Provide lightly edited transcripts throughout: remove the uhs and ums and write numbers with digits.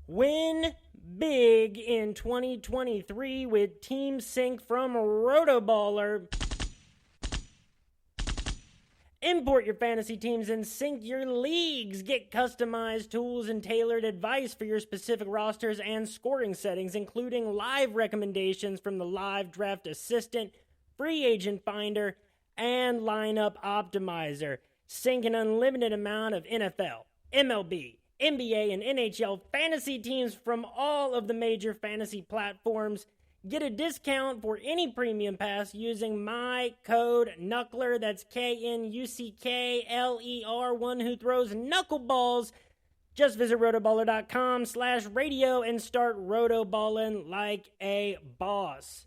Win big in 2023 with Team Sync from RotoBaller. Import your fantasy teams and sync your leagues. Get customized tools and tailored advice for your specific rosters and scoring settings, including live recommendations from the Live Draft Assistant, Free Agent Finder, and Lineup Optimizer. Sync an unlimited amount of NFL, MLB, NBA, and NHL fantasy teams from all of the major fantasy platforms. Get a discount for any premium pass using my code Knuckler. That's KNUCKLER, one who throws knuckleballs. Just visit rotoballer.com/radio and start rotoballing like a boss.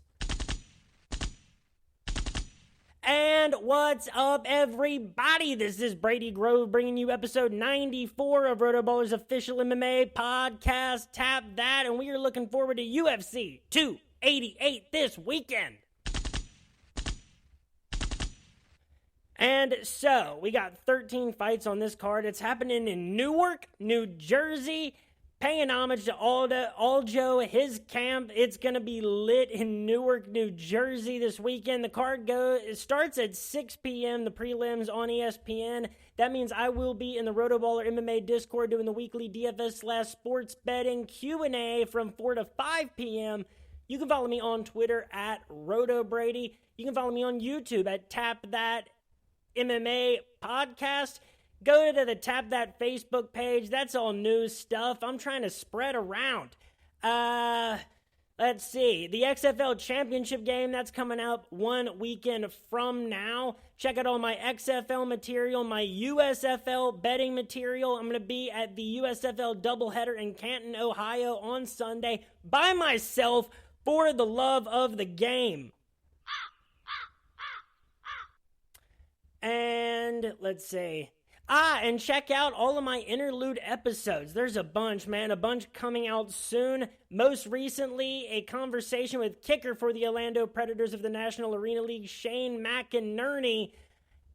And what's up, everybody? This is Brady Grove bringing you episode 94 of RotoBaller's official MMA podcast, Tap That, and we are looking forward to UFC 288 this weekend. And so, we got 13 fights on this card. It's happening in Newark, New Jersey. Paying homage to Aljo, his camp. It's going to be lit in Newark, New Jersey this weekend. The card starts at 6 p.m., the prelims on ESPN. That means I will be in the RotoBaller MMA Discord doing the weekly DFS/sports betting Q&A from 4 to 5 p.m. You can follow me on Twitter at RotoBrady. You can follow me on YouTube at Tap That MMA Podcast. Go to the Tap That Facebook page. That's all new stuff. I'm trying to spread around. Let's see. The XFL Championship game, that's coming up 1 weekend from now. Check out all my XFL material, my USFL betting material. I'm going to be at the USFL doubleheader in Canton, Ohio on Sunday by myself for the love of the game. And let's see. And check out all of my interlude episodes. There's a bunch, man. A bunch coming out soon. Most recently, a conversation with kicker for the Orlando Predators of the National Arena League, Shane McInerney.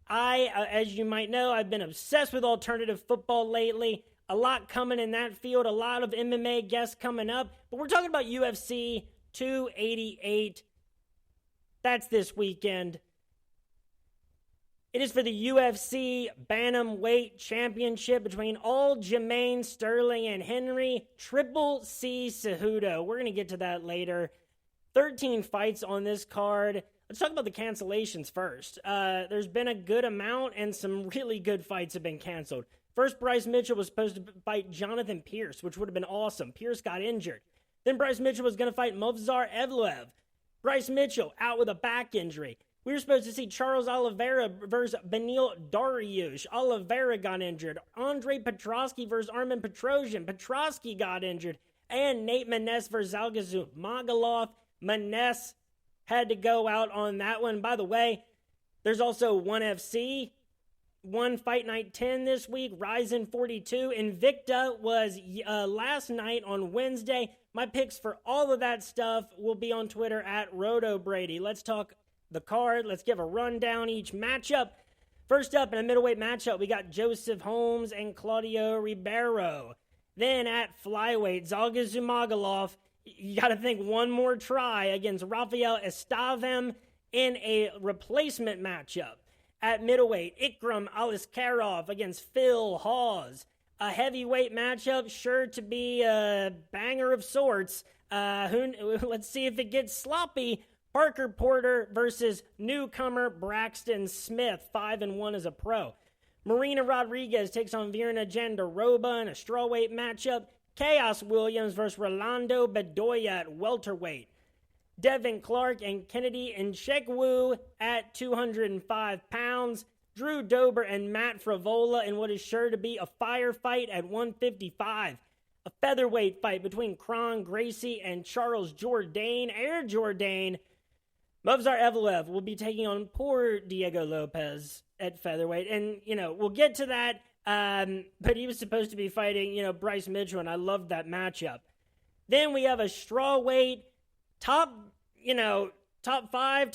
As you might know, I've been obsessed with alternative football lately. A lot coming in that field. A lot of MMA guests coming up. But we're talking about UFC 288. That's this weekend. It is for the UFC Bantamweight Championship between Aljamain Sterling and Henry Triple C Cejudo. We're going to get to that later. 13 fights on this card. Let's talk about the cancellations first. There's been a good amount, and some really good fights have been canceled. First, Bryce Mitchell was supposed to fight Jonathan Pierce, which would have been awesome. Pierce got injured. Then Bryce Mitchell was going to fight Movsar Evloev. Bryce Mitchell out with a back injury. We were supposed to see Charles Oliveira versus Beneil Dariush. Oliveira got injured. Andre Petroski versus Armen Petrosyan. Petroski got injured. And Nate Maness versus Zhalgazov Magomedov. Maness had to go out on that one. By the way, there's also ONE FC, One Fight Night 10 this week, Ryzen 42. Invicta was last night on Wednesday. My picks for all of that stuff will be on Twitter at RotoBrady. Let's talk the card. Let's give a rundown each matchup. First up in a middleweight matchup, we got Joseph Holmes and Claudio Ribeiro. Then at flyweight, Zhalgazov Magomedov, you got to think one more try against Rafael Estavam in a replacement matchup. At middleweight, Ikram Aliskerov against Phil Hawes. A heavyweight matchup, sure to be a banger of sorts. Let's see if it gets sloppy. Parker Porter versus newcomer Braxton Smith, 5-1 as a pro. Marina Rodriguez takes on Virna Jandiroba in a strawweight matchup. Chaos Williams versus Rolando Bedoya at welterweight. Devin Clark and Kennedy Nzechukwu at 205 pounds. Drew Dober and Matt Frivola in what is sure to be a firefight at 155. A featherweight fight between Kron Gracie and Charles Jourdain. Air Jourdain. Movsar Evloev will be taking on poor Diego Lopez at featherweight. And, we'll get to that. But he was supposed to be fighting, Bryce Mitchell, and I loved that matchup. Then we have a strawweight top 5,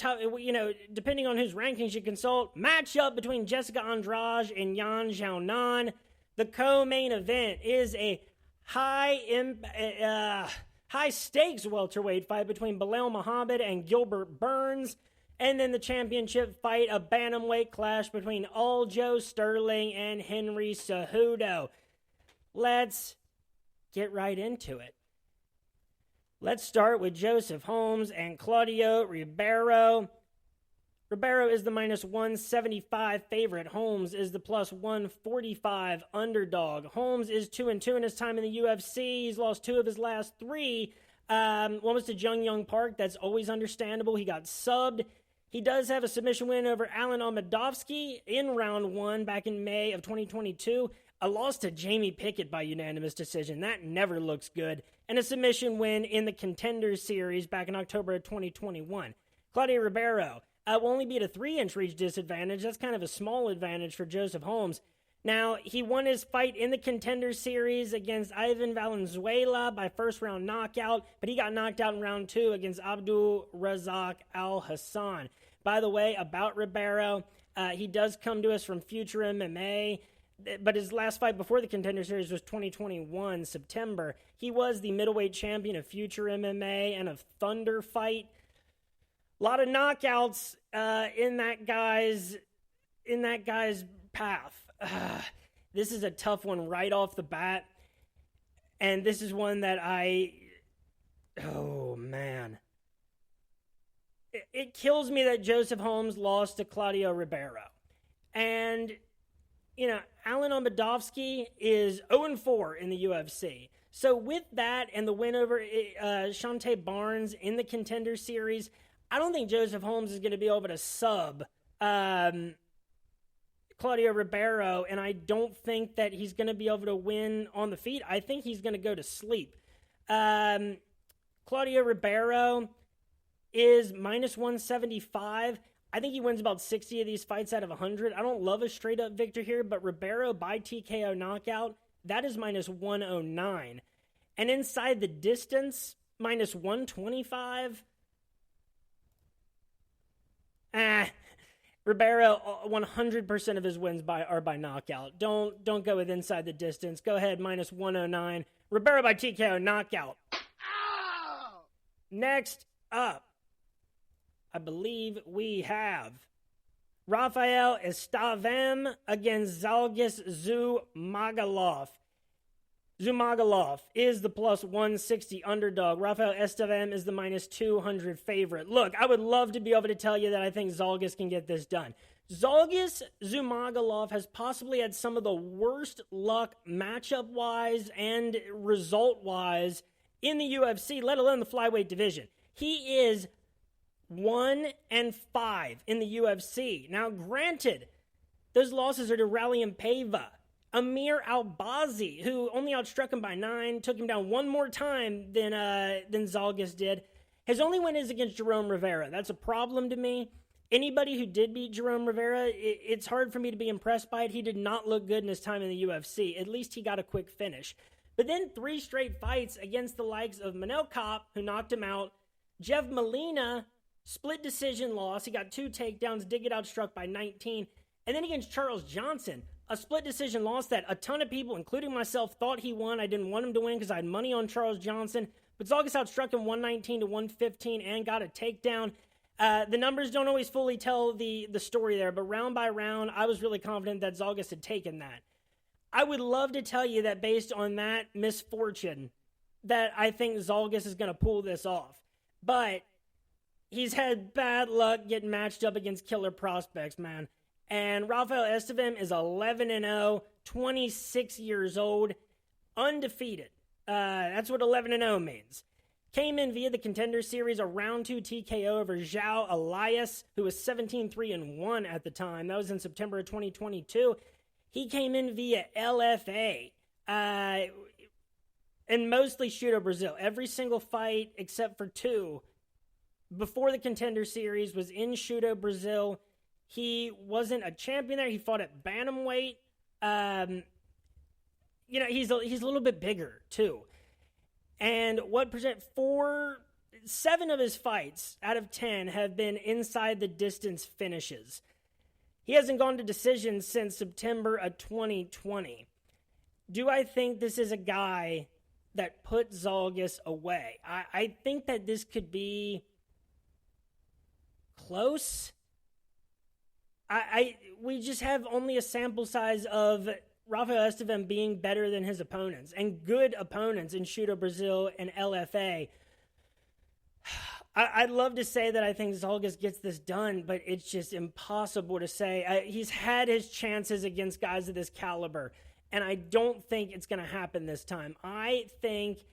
depending on whose rankings you consult, matchup between Jessica Andrade and Yan Xiaonan. The co-main event is a high stakes welterweight fight between Belal Muhammad and Gilbert Burns. And then the championship fight, a bantamweight clash between Aljo Sterling and Henry Cejudo. Let's get right into it. Let's start with Joseph Holmes and Claudio Ribeiro. Ribeiro is the minus 175 favorite. Holmes is the plus 145 underdog. Holmes is 2-2 in his time in the UFC. He's lost 2 of his last 3. One was to Jung Young Park. That's always understandable. He got subbed. He does have a submission win over Alan Almadovsky in round 1 back in May of 2022. A loss to Jamie Pickett by unanimous decision. That never looks good. And a submission win in the Contenders Series back in October of 2021. Claudio Ribeiro will only be at a 3-inch reach disadvantage. That's kind of a small advantage for Joseph Holmes. Now, he won his fight in the Contender Series against Ivan Valenzuela by first-round knockout, but he got knocked out in round 2 against Abdul Razak Al Hassan. By the way, about Ribeiro, he does come to us from Future MMA, but his last fight before the Contender Series was 2021, September. He was the middleweight champion of Future MMA and of Thunder Fight. A lot of knockouts in that guy's path. This is a tough one right off the bat, and this is one that oh man, it kills me that Joseph Holmes lost to Claudio Ribeiro, and Alan Almadovsky is 0-4 in the UFC. So with that and the win over Shante Barnes in the Contender Series, I don't think Joseph Holmes is going to be able to sub Claudio Ribeiro, and I don't think that he's going to be able to win on the feet. I think he's going to go to sleep. Claudio Ribeiro is minus 175. I think he wins about 60 of these fights out of 100. I don't love a straight-up victor here, but Ribeiro by TKO knockout, that is minus 109. And inside the distance, minus 125. Ribeiro, 100% of his wins are by knockout. Don't go with inside the distance. Go ahead, minus 109. Ribeiro by TKO knockout. Ow! Next up, I believe we have Rafael Estevam against Zhalgas Zhumagulov. Zhumagulov is the plus 160 underdog. Rafael Estevam is the minus 200 favorite. Look, I would love to be able to tell you that I think Zhalgas can get this done. Zhalgas Zhumagulov has possibly had some of the worst luck matchup-wise and result-wise in the UFC, let alone the flyweight division. He is 1-5 in the UFC. Now, granted, those losses are to Rallium Paiva, Amir Albazi, who only outstruck him by 9, took him down one more time than Zhalgas did. His only win is against Jerome Rivera. That's a problem to me. Anybody who did beat Jerome Rivera, it's hard for me to be impressed by it. He did not look good in his time in the UFC. At least he got a quick finish. But then 3 straight fights against the likes of Manel Kape, who knocked him out, Jeff Molina, split decision loss. He got 2 takedowns, did get outstruck by 19. And then against Charles Johnson, a split decision loss that a ton of people, including myself, thought he won. I didn't want him to win because I had money on Charles Johnson. But Zhalgas outstruck him 119 to 115 and got a takedown. The numbers don't always fully tell the story there, but round by round, I was really confident that Zhalgas had taken that. I would love to tell you that based on that misfortune, that I think Zhalgas is going to pull this off. But he's had bad luck getting matched up against killer prospects, man. And Rafael Estevam is 11-0, 26 years old, undefeated. That's what 11-0 means. Came in via the Contender Series, a round 2 TKO over João Elias, who was 17-3-1 at the time. That was in September of 2022. He came in via LFA, and mostly Shooto Brazil. Every single fight except for 2 before the Contender Series was in Shooto Brazil. He wasn't a champion there. He fought at bantamweight. He's a little bit bigger too. And 7 of his fights out of 10 have been inside the distance finishes. He hasn't gone to decision since September of 2020. do I think this is a guy that put Zalgas away? I think that this could be close. We just have only a sample size of Rafael Estevam being better than his opponents and good opponents in Shooto Brazil and LFA. I'd love to say that I think Zalgas gets this done, but it's just impossible to say. He's had his chances against guys of this caliber, and I don't think it's going to happen this time. I think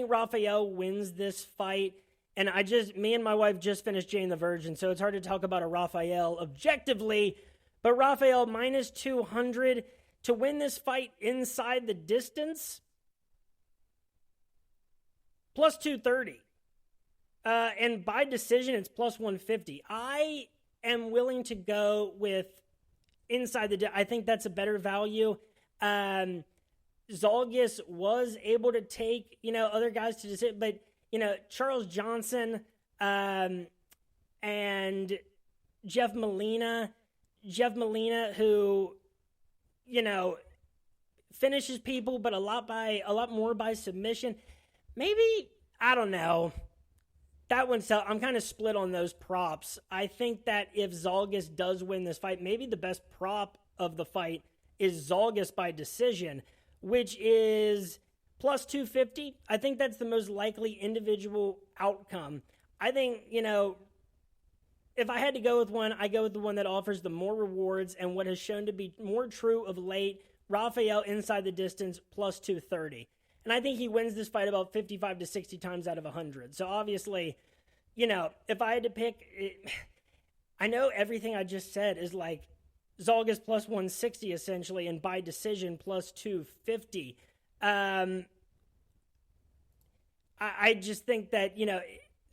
Rafael wins this fight, and me and my wife just finished Jane the Virgin, so it's hard to talk about a Rafael objectively, but Rafael minus 200 to win this fight inside the distance, plus 230. And by decision, it's plus 150. I am willing to go with inside the I think that's a better value. Zalgas was able to take, other guys to decision, but, Charles Johnson and Jeff Molina, who, finishes people, but a lot more by submission. Maybe, I don't know. That one's I'm kind of split on those props. I think that if Zalgas does win this fight, maybe the best prop of the fight is Zalgas by decision, which is plus 250. I think that's the most likely individual outcome. I think, if I had to go with one, I go with the one that offers the more rewards and what has shown to be more true of late, Rafael inside the distance, plus 230. And I think he wins this fight about 55 to 60 times out of 100. So obviously, if I had to pick, I know everything I just said is like Zalgas plus 160 essentially, and by decision plus 250. I just think that,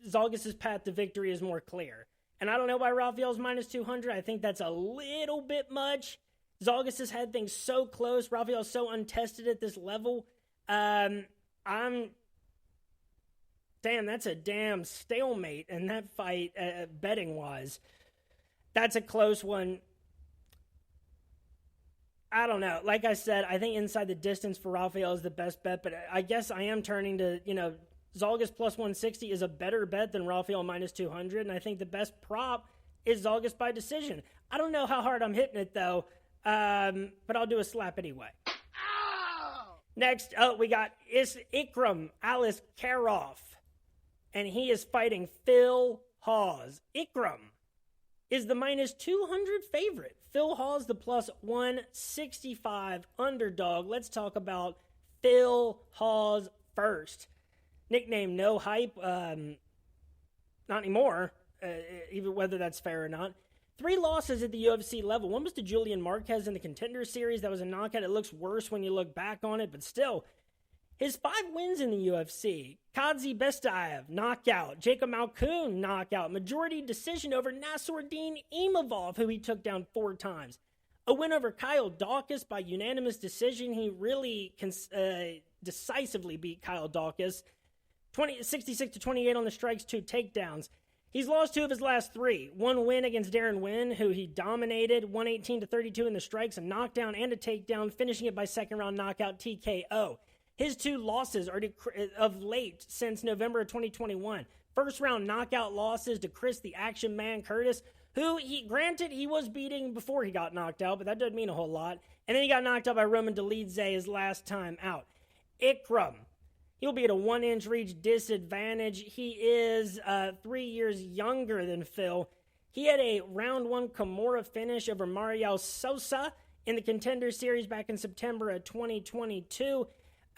Zalgas' path to victory is more clear. And I don't know why Rafael's minus 200. I think that's a little bit much. Zalgas has had things so close. Rafael's so untested at this level. That's a damn stalemate in that fight, betting wise. That's a close one. I don't know. Like I said, I think inside the distance for Rafael is the best bet, but I guess I am turning to, Zalgas plus 160 is a better bet than Rafael minus 200, and I think the best prop is Zalgas by decision. I don't know how hard I'm hitting it, though, but I'll do a slap anyway. Next up, we got Ikram Aliskerov, and he is fighting Phil Hawes. Ikram is the minus 200 favorite. Phil Hawes, the plus 165 underdog. Let's talk about Phil Hawes first. Nickname No Hype, not anymore, even whether that's fair or not. 3 losses at the UFC level. One was to Julian Marquez in the Contender Series. That was a knockout. It looks worse when you look back on it, but still. His 5 wins in the UFC. Kadzi Bestayev, knockout. Jacob Malkoun, knockout. Majority decision over Nassourdine Imavov, who he took down 4 times. A win over Kyle Dawkins by unanimous decision. He really decisively beat Kyle Dawkins. 66 to 28 on the strikes, 2 takedowns. He's lost 2 of his last 3. 1 win against Darren Wynn, who he dominated, 118 to 32 in the strikes, a knockdown and a takedown, finishing it by second-round knockout TKO. His 2 losses are of late since November of 2021. First-round knockout losses to Chris the Action Man Curtis, who he was beating before he got knocked out, but that doesn't mean a whole lot. And then he got knocked out by Roman Dolidze his last time out. Ikram. He'll be at a 1-inch reach disadvantage. He is 3 years younger than Phil. He had a round 1 Kimura finish over Mariel Sosa in the Contender Series back in September of 2022.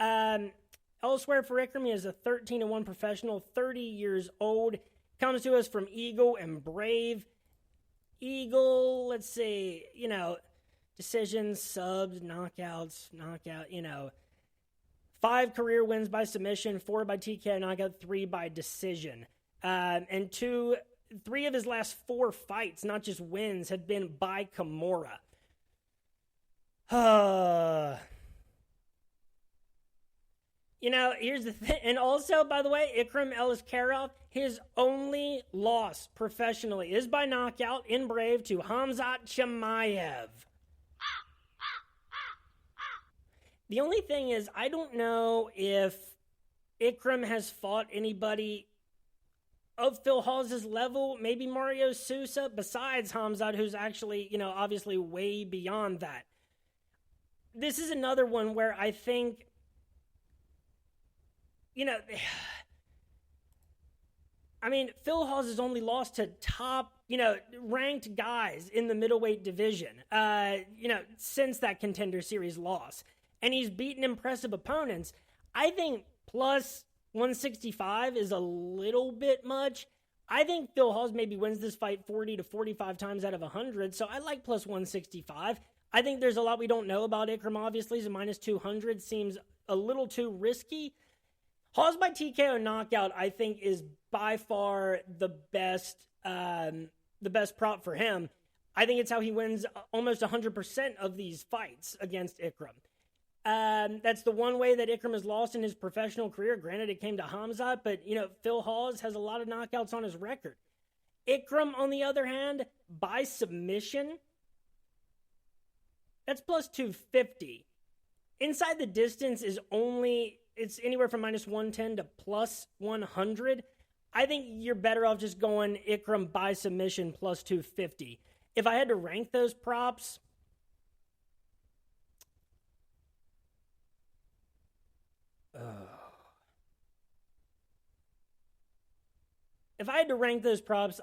Elsewhere for Ikram, he is a 13-1 professional, 30 years old. Comes to us from Eagle and Brave. Eagle, let's see, decisions, subs, knockouts, knockout, 5 career wins by submission, 4 by TKO knockout, 3 by decision. And 3 of his last 4 fights, not just wins, have been by Kimura. Here's the thing. And also, by the way, Ikram Aliskerov, his only loss professionally is by knockout in Brave to Hamzat Chimaev. The only thing is, I don't know if Ikram has fought anybody of Phil Hawes' level, maybe Mario Sousa, besides Hamzat, who's actually, obviously way beyond that. This is another one where I think, Phil Hawes has only lost to top, ranked guys in the middleweight division, since that Contender Series loss. And he's beaten impressive opponents. I think plus 165 is a little bit much. I think Phil Hawes maybe wins this fight 40 to 45 times out of 100, so I like plus 165. I think there's a lot we don't know about Ikram, obviously, so minus 200 seems a little too risky. Hawes by TKO knockout, I think, is by far the best prop for him. I think it's how he wins almost 100% of these fights against Ikram. That's the one way that Ikram has lost in his professional career. Granted, it came to Hamzat, but, Phil Hawes has a lot of knockouts on his record. Ikram, on the other hand, by submission, that's plus 250. Inside the distance it's anywhere from minus 110 to plus 100. I think you're better off just going Ikram by submission plus 250. If I had to rank those props,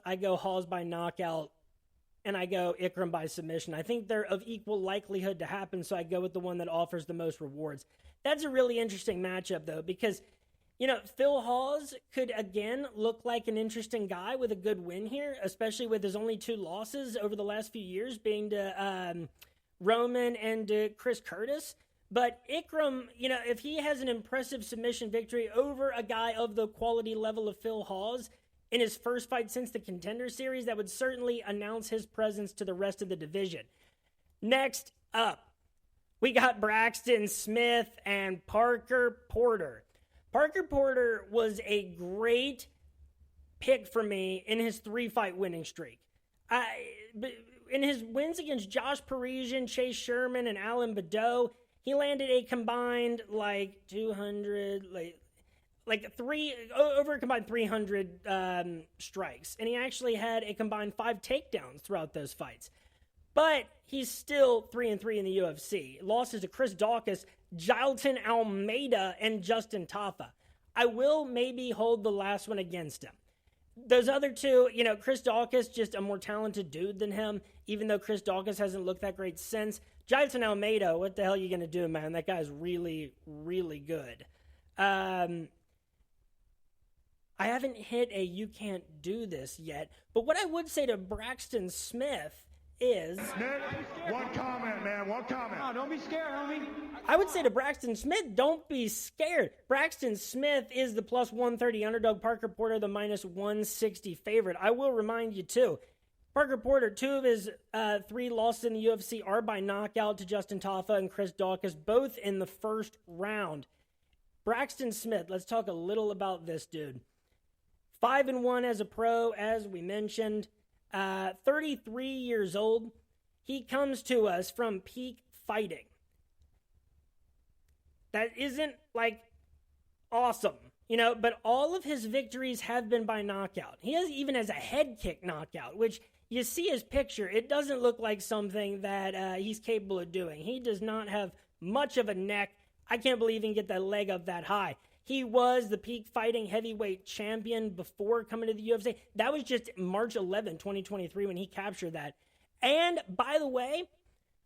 I go Hawes by knockout and I go Ikram by submission. I think they're of equal likelihood to happen, so I go with the one that offers the most rewards. That's a really interesting matchup, though, because, Phil Hawes could, again, look like an interesting guy with a good win here, especially with his only 2 losses over the last few years being to Roman and to Chris Curtis. But Ikram, if he has an impressive submission victory over a guy of the quality level of Phil Hawes in his first fight since the Contender Series, that would certainly announce his presence to the rest of the division. Next up, we got Braxton Smith and Parker Porter. Parker Porter was a great pick for me in his 3-fight winning streak. In his wins against Josh Parisian, Chase Sherman, and Alan Badeau, he landed a combined over a combined 300 strikes. And he actually had a combined 5 takedowns throughout those fights. But he's still 3-3 in the UFC. Losses to Chris Daukaus, Jailton Almeida, and Justin Tafa. I will maybe hold the last one against him. Those other two, Chris Daukaus, just a more talented dude than him, even though Chris Daukaus hasn't looked that great since. Jailton Almeida, what the hell are you going to do, man? That guy's really, really good. I haven't hit a you can't do this yet, but what I would say to Braxton Smith is... Smith, one comment, man, one comment. No, don't be scared, homie. I would say to Braxton Smith, don't be scared. Braxton Smith is the plus 130 underdog. Parker Porter, the minus 160 favorite. I will remind you, too, Parker Porter, 2 of his 3 losses in the UFC are by knockout to Justin Tafa and Chris Daukaus, both in the first round. Braxton Smith, let's talk a little about this dude. 5-1 as a pro, as we mentioned. 33 years old. He comes to us from Peak Fighting. That isn't, awesome, but all of his victories have been by knockout. He even has a head kick knockout, which you see his picture. It doesn't look like something that he's capable of doing. He does not have much of a neck. I can't believe he can get that leg up that high. He was the Peak Fighting heavyweight champion before coming to the UFC. That was just March 11, 2023 when he captured that. And, by the way,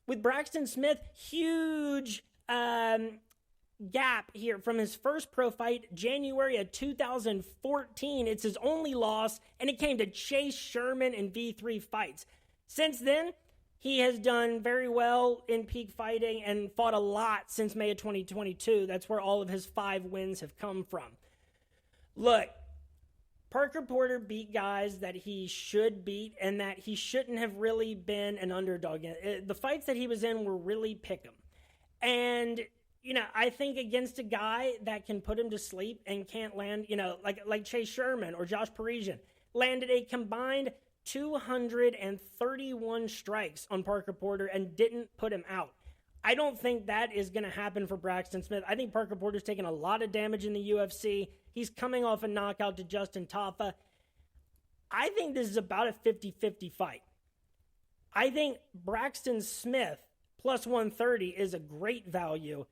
with Braxton Smith, huge gap here from his first pro fight, January of 2014. It's his only loss, and it came to Chase Sherman in V3 fights. Since then, he has done very well in Peak Fighting and fought a lot since May of 2022. That's where all of his 5 wins have come from. Look, Parker Porter beat guys that he should beat and that he shouldn't have really been an underdog in. The fights that he was in were really pick 'em. And, I think against a guy that can put him to sleep and can't land, like Chase Sherman or Josh Parisian, landed a combined 231 strikes on Parker Porter and didn't put him out. I don't think that is going to happen for Braxton Smith. I think Parker Porter's taken a lot of damage in the UFC. He's coming off a knockout to Justin Tafa. I think this is about a 50-50 fight. I think Braxton Smith plus 130 is a great value.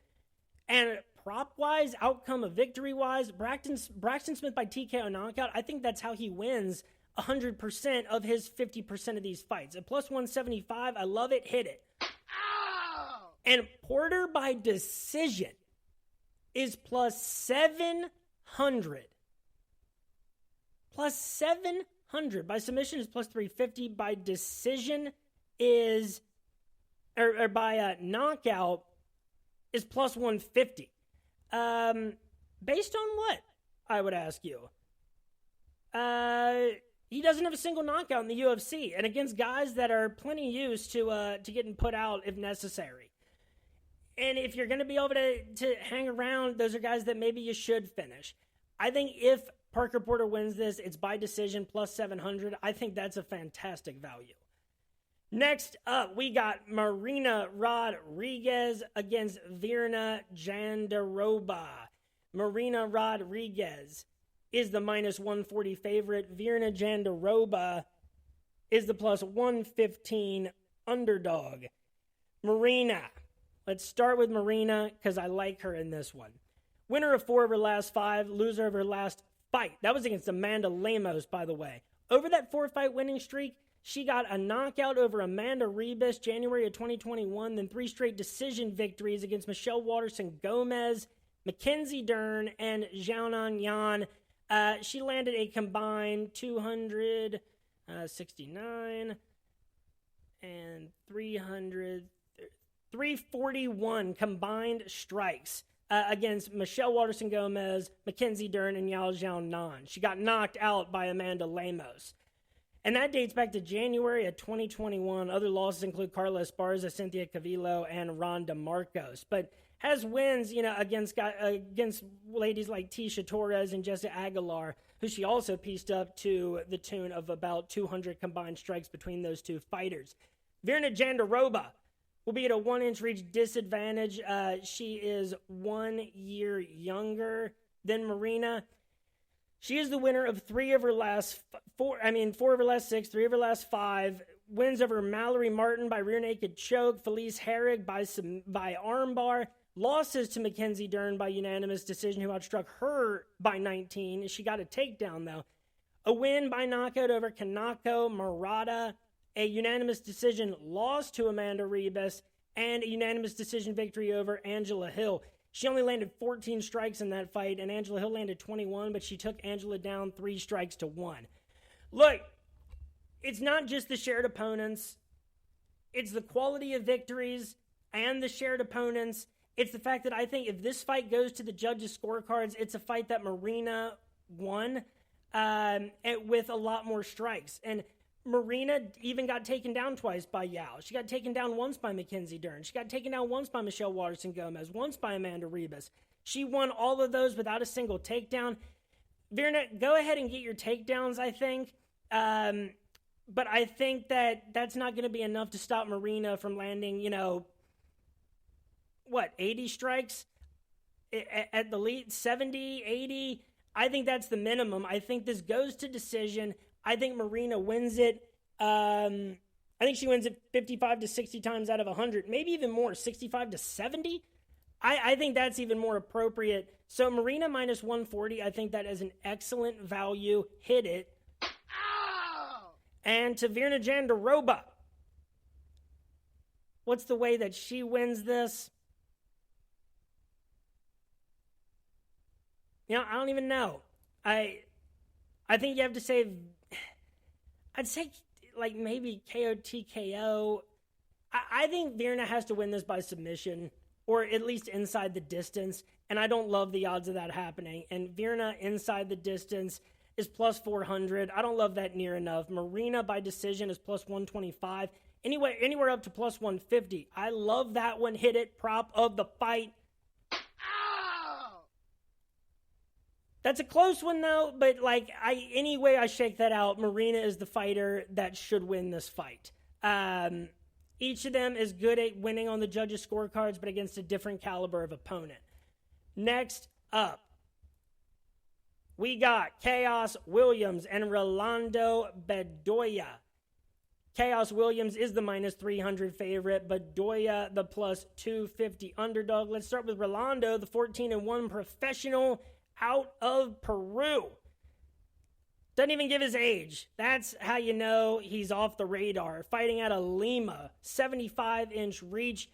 And prop-wise, outcome of victory-wise, Braxton Smith by TKO knockout, I think that's how he wins 100% of his 50% of these fights. At plus 175, I love it, hit it. And Porter by decision is plus 700. Plus 700. By submission is plus 350. By decision is, or by knockout is plus 150. Based on what, I would ask you? He doesn't have a single knockout in the UFC, and against guys that are plenty used to getting put out if necessary. And if you're going to be able to hang around, those are guys that maybe you should finish. I think if Parker Porter wins this, it's by decision plus 700. I think that's a fantastic value. Next up, we got Marina Rodriguez against Virna Jandiroba. Marina Rodriguez is the minus 140 favorite. Virna Jandiroba is the plus 115 underdog. Marina. Let's start with Marina because I like her in this one. Winner of 4 of her last 5, loser of her last fight. That was against Amanda Lemos, by the way. Over that 4-fight winning streak, she got a knockout over Amanda Ribas January of 2021, then 3 straight decision victories against Michelle Waterson-Gomez, Mackenzie Dern, and Xiaonan Yan. She landed a combined 269 and 341 combined strikes against Michelle Waterson-Gomez, Mackenzie Dern, and Yao Xiaonan. She got knocked out by Amanda Lemos. And that dates back to January of 2021. Other losses include Carla Esparza, Cynthia Cavillo, and Ronda Marcos. But has wins, against ladies like Tisha Torres and Jessica Aguilar, who she also pieced up to the tune of about 200 combined strikes between those two fighters. Virna Jandiroba will be at a 1-inch reach disadvantage. She is 1 year younger than Marina. She is the winner of 4 of her last 6, 3 of her last 5. Wins over Mallory Martin by rear naked choke, Felice Herrig by armbar. Losses to Mackenzie Dern by unanimous decision, who outstruck her by 19. She got a takedown, though. A win by knockout over Kanako Murata. A unanimous decision loss to Amanda Ribas. And a unanimous decision victory over Angela Hill. She only landed 14 strikes in that fight, and Angela Hill landed 21, but she took Angela down 3 strikes to 1. Look, it's not just the shared opponents. It's the quality of victories and the shared opponents. It's the fact that I think if this fight goes to the judges' scorecards, it's a fight that Marina won with a lot more strikes. And Marina even got taken down twice by Yao. She got taken down once by Mackenzie Dern. She got taken down once by Michelle Waterson-Gomez, once by Amanda Ribas. She won all of those without a single takedown. Virna, go ahead and get your takedowns, I think. But I think that's not going to be enough to stop Marina from landing, 80 strikes at the lead, 70, 80. I think that's the minimum. I think this goes to decision. I think Marina wins it. I think she wins it 55 to 60 times out of 100, maybe even more, 65 to 70. I think that's even more appropriate. So Marina minus 140, I think that is an excellent value. Hit it. Ow! And to Virna Jandiroba, what's the way that she wins this? I don't even know. I think you have to say, I'd say like maybe KO TKO. I think Virna has to win this by submission, or at least inside the distance, and I don't love the odds of that happening. And Virna inside the distance is plus 400. I don't love that near enough. Marina by decision is plus 125. Anywhere up to plus 150. I love that one. Hit it. Prop of the fight. That's a close one, though, but any way I shake that out, Marina is the fighter that should win this fight. Each of them is good at winning on the judges' scorecards, but against a different caliber of opponent. Next up, we got Chaos Williams and Rolando Bedoya. Chaos Williams is the minus 300 favorite, Bedoya the plus 250 underdog. Let's start with Rolando, the 14-1 professional out of Peru. Doesn't even give his age. That's how you know he's off the radar. Fighting out of Lima, 75-inch reach.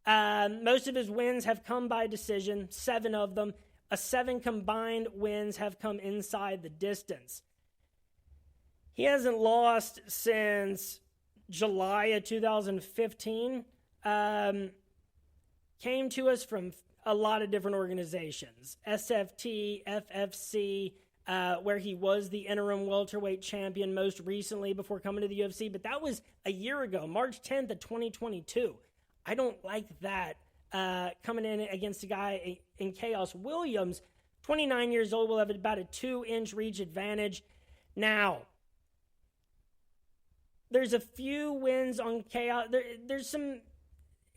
Most of his wins have come by decision, 7 of them. 7 combined wins have come inside the distance. He hasn't lost since July of 2015. Came to us from a lot of different organizations. SFT, FFC, where he was the interim welterweight champion most recently before coming to the UFC. But that was a year ago, March 10th of 2022. I don't like that. Coming in against a guy in Chaos Williams, 29 years old, will have about a 2-inch reach advantage. Now, there's a few wins on Chaos. There's some,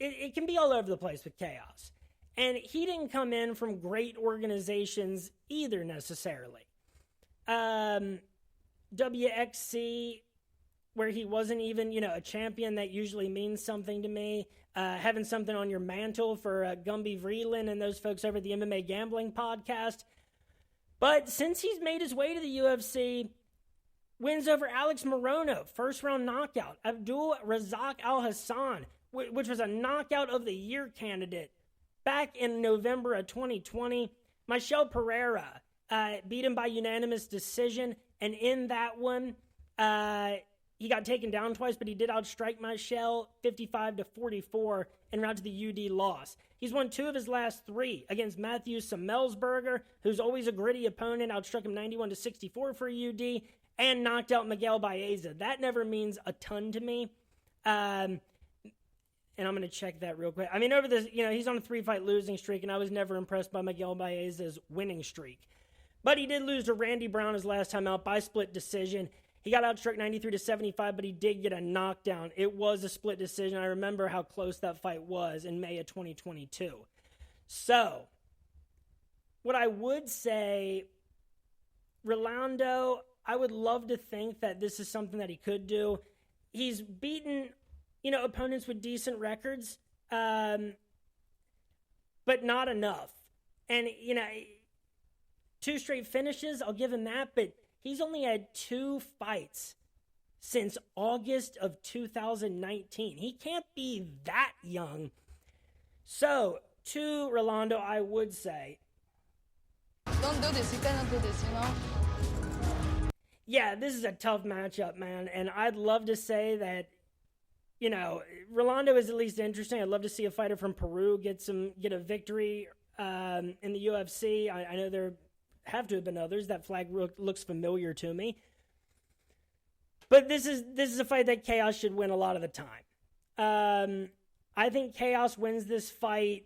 it can be all over the place with Chaos. And he didn't come in from great organizations either necessarily. WXC, where he wasn't even, a champion, that usually means something to me. Having something on your mantle for Gumby Vreeland and those folks over at the MMA Gambling Podcast. But since he's made his way to the UFC, wins over Alex Morono, first-round knockout. Abdul Razak Al Hassan, which was a knockout of the year candidate back in November of 2020. Michel Pereira beat him by unanimous decision. And in that one, he got taken down twice, but he did outstrike Michel 55-44 en route to the UD loss. He's won 2 of his last 3 against Matthew Semelsberger, who's always a gritty opponent, outstruck him 91-64 for UD, and knocked out Miguel Baeza. That never means a ton to me. And I'm going to check that real quick. I mean, over this, he's on a 3-fight losing streak, and I was never impressed by Miguel Baeza's winning streak. But he did lose to Randy Brown his last time out by split decision. He got outstruck 93-75, but he did get a knockdown. It was a split decision. I remember how close that fight was in May of 2022. So, what I would say, Rolando, I would love to think that this is something that he could do. He's beaten, opponents with decent records, but not enough. And, 2 straight finishes, I'll give him that, but he's only had 2 fights since August of 2019. He can't be that young. So, to Rolando, I would say, don't do this. You cannot do this, Yeah, this is a tough matchup, man. And I'd love to say that, Rolando is at least interesting. I'd love to see a fighter from Peru get a victory in the UFC. I know there have to have been others. That flag looks familiar to me. But this is a fight that Chaos should win a lot of the time. I think Chaos wins this fight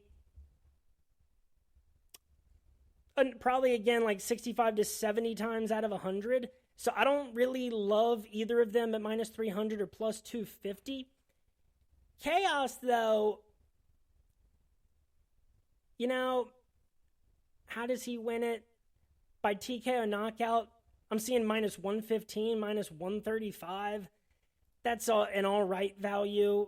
probably, again, like 65 to 70 times out of 100. So I don't really love either of them at minus 300 or plus 250. Chaos, though, how does he win it? By TKO knockout, I'm seeing minus 115, minus 135. That's an all right value.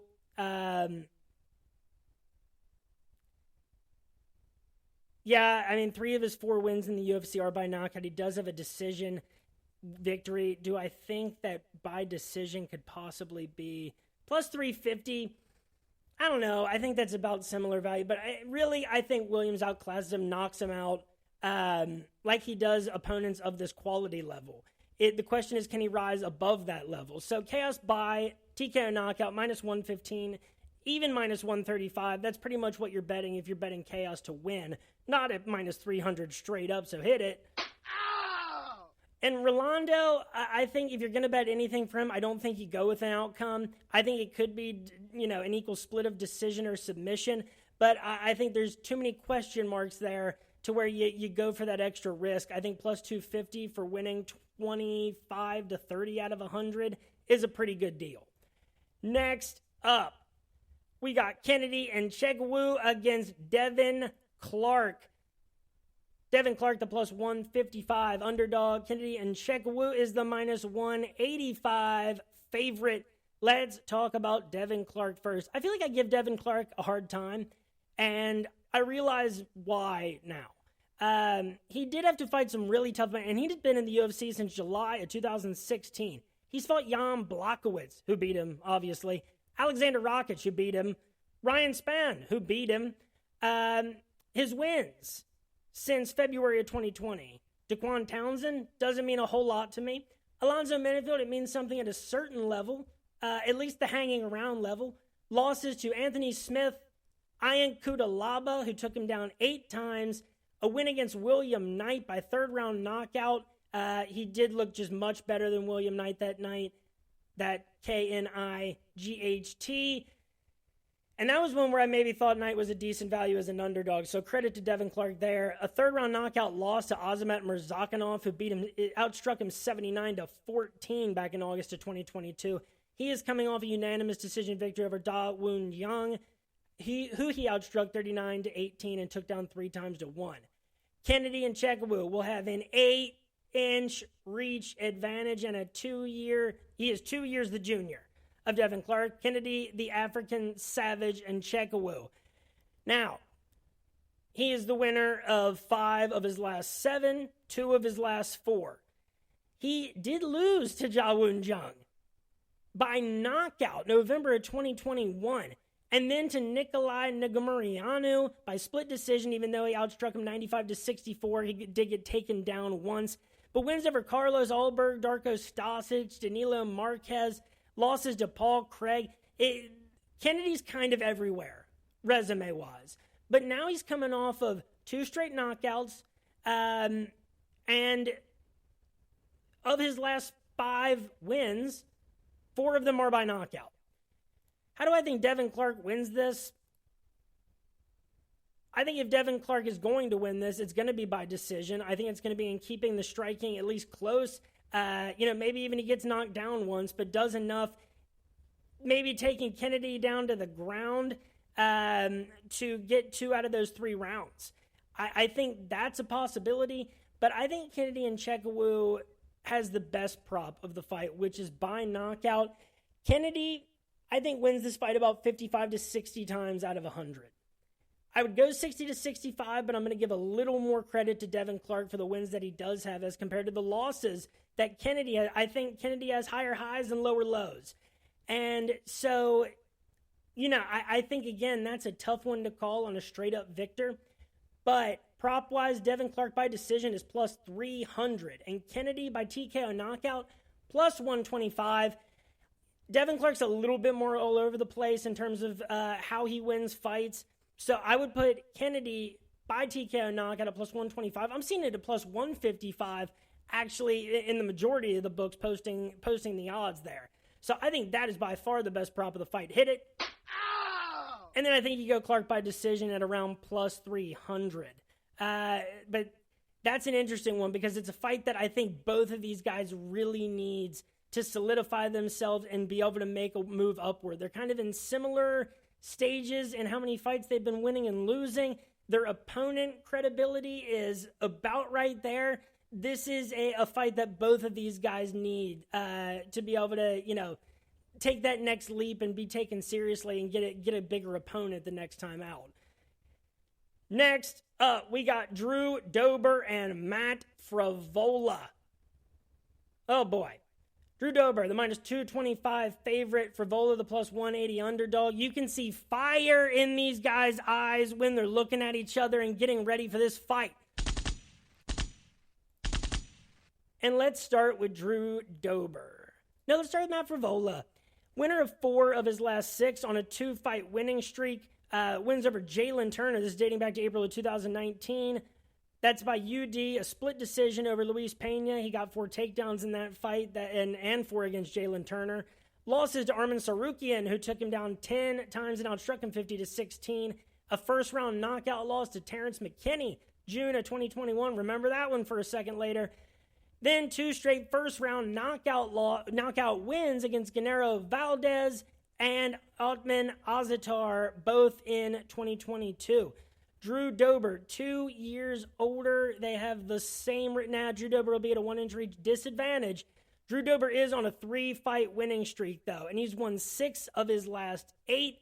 Yeah, I mean, 3 of his 4 wins in the UFC are by knockout. He does have a decision victory. Do I think that by decision could possibly be plus 350? I don't know. I think that's about similar value. But I think Williams outclasses him, knocks him out. Like he does opponents of this quality level. The question is, can he rise above that level? So Chaos by TKO knockout, minus 115, even minus 135. That's pretty much what you're betting if you're betting Chaos to win. Not at minus 300 straight up, so hit it. Ow! And Rolando, I think if you're going to bet anything for him, I don't think you go with an outcome. I think it could be, an equal split of decision or submission. But I think there's too many question marks there to where you go for that extra risk. I think plus 250 for winning 25 to 30 out of 100 is a pretty good deal. Next up, we got Kennedy and Chegwu against Devin Clark. Devin Clark, the plus 155 underdog. Kennedy and Chegwu is the minus 185 favorite. Let's talk about Devin Clark first. I feel like I give Devin Clark a hard time, and I realize why now. He did have to fight some really tough men, and he's been in the UFC since July of 2016. He's fought Jan Blachowicz, who beat him, obviously. Alexander Rakic, who beat him. Ryan Spann, who beat him. His wins since February of 2020. Daquan Townsend doesn't mean a whole lot to me. Alonzo Menifield, it means something at a certain level, at least the hanging around level. Losses to Anthony Smith, Ian Kudalaba, who took him down 8 times. A win against William Knight by third-round knockout. He did look just much better than William Knight that night. That Knight. And that was one where I maybe thought Knight was a decent value as an underdog. So credit to Devin Clark there. A third-round knockout loss to Azamat Murzakanov, who outstruck him 79-14 back in August of 2022. He is coming off a unanimous decision victory over Da Woon Young, who he outstruck 39-18 and took down 3 times to 1. Kennedy and Chegwu will have an 8-inch reach advantage and a 2-year. He is 2 years the junior of Devin Clark. Kennedy, the African Savage, and Chegwu. Now, he is the winner of 5 of his last 7, 2 of his last 4. He did lose to Ja Woon Jung by knockout November of 2021. And then to Nikolai Negumereanu by split decision, even though he outstruck him 95-64. He did get taken down once. But wins over Carlos Ulberg, Darko Stasic, Danilo Marquez, losses to Paul Craig. Kennedy's kind of everywhere, resume-wise. But now he's coming off of 2 straight knockouts. And of his last 5 wins, 4 of them are by knockout. How do I think Devin Clark wins this? I think if Devin Clark is going to win this, it's going to be by decision. I think it's going to be in keeping the striking at least close. Maybe even he gets knocked down once, but does enough. Maybe taking Kennedy down to the ground to get 2 out of those 3 rounds. I think that's a possibility, but I think Kennedy and Chegwu has the best prop of the fight, which is by knockout. Kennedy, I think, wins this fight about 55 to 60 times out of 100. I would go 60 to 65, but I'm going to give a little more credit to Devin Clark for the wins that he does have as compared to the losses that Kennedy has. I think Kennedy has higher highs and lower lows. And so, I think, again, that's a tough one to call on a straight-up victor. But prop-wise, Devin Clark by decision is plus 300. And Kennedy by TKO knockout, plus 125. Devin Clark's a little bit more all over the place in terms of how he wins fights. So I would put Kennedy by TKO knockout at plus 125. I'm seeing it at plus 155, actually, in the majority of the books posting the odds there. So I think that is by far the best prop of the fight. Hit it. And then I think you go Clark by decision at around plus 300. But that's an interesting one because it's a fight that I think both of these guys really needs to solidify themselves and be able to make a move upward. They're kind of in similar stages in how many fights they've been winning and losing. Their opponent credibility is about right there. This is a fight that both of these guys need to be able to, take that next leap and be taken seriously and get a bigger opponent the next time out. Next up, we got Drew Dober and Matt Frevola. Oh boy. Drew Dober, the minus 225 favorite. Frevola, the plus 180 underdog. You can see fire in these guys' eyes when they're looking at each other and getting ready for this fight. And let's start with Drew Dober. No, let's start with Matt Frevola. Winner of 4 of his last 6 on a 2-fight winning streak. Wins over Jalen Turner. This is dating back to April of 2019. That's by UD, a split decision over Luis Pena. He got 4 takedowns in that fight and 4 against Jalen Turner. Losses to Arman Sarukian, who took him down 10 times and outstruck him 50-16. A first-round knockout loss to Terrence McKinney, June of 2021. Remember that one for a second later. Then 2 straight first-round knockout wins against Guillermo Valdez and Otman Azatar, both in 2022. Drew Dober, 2 years older. They have the same written out. Drew Dober will be at a 1-injury disadvantage. Drew Dober is on a 3-fight winning streak, though, and he's won 6 of his last 8.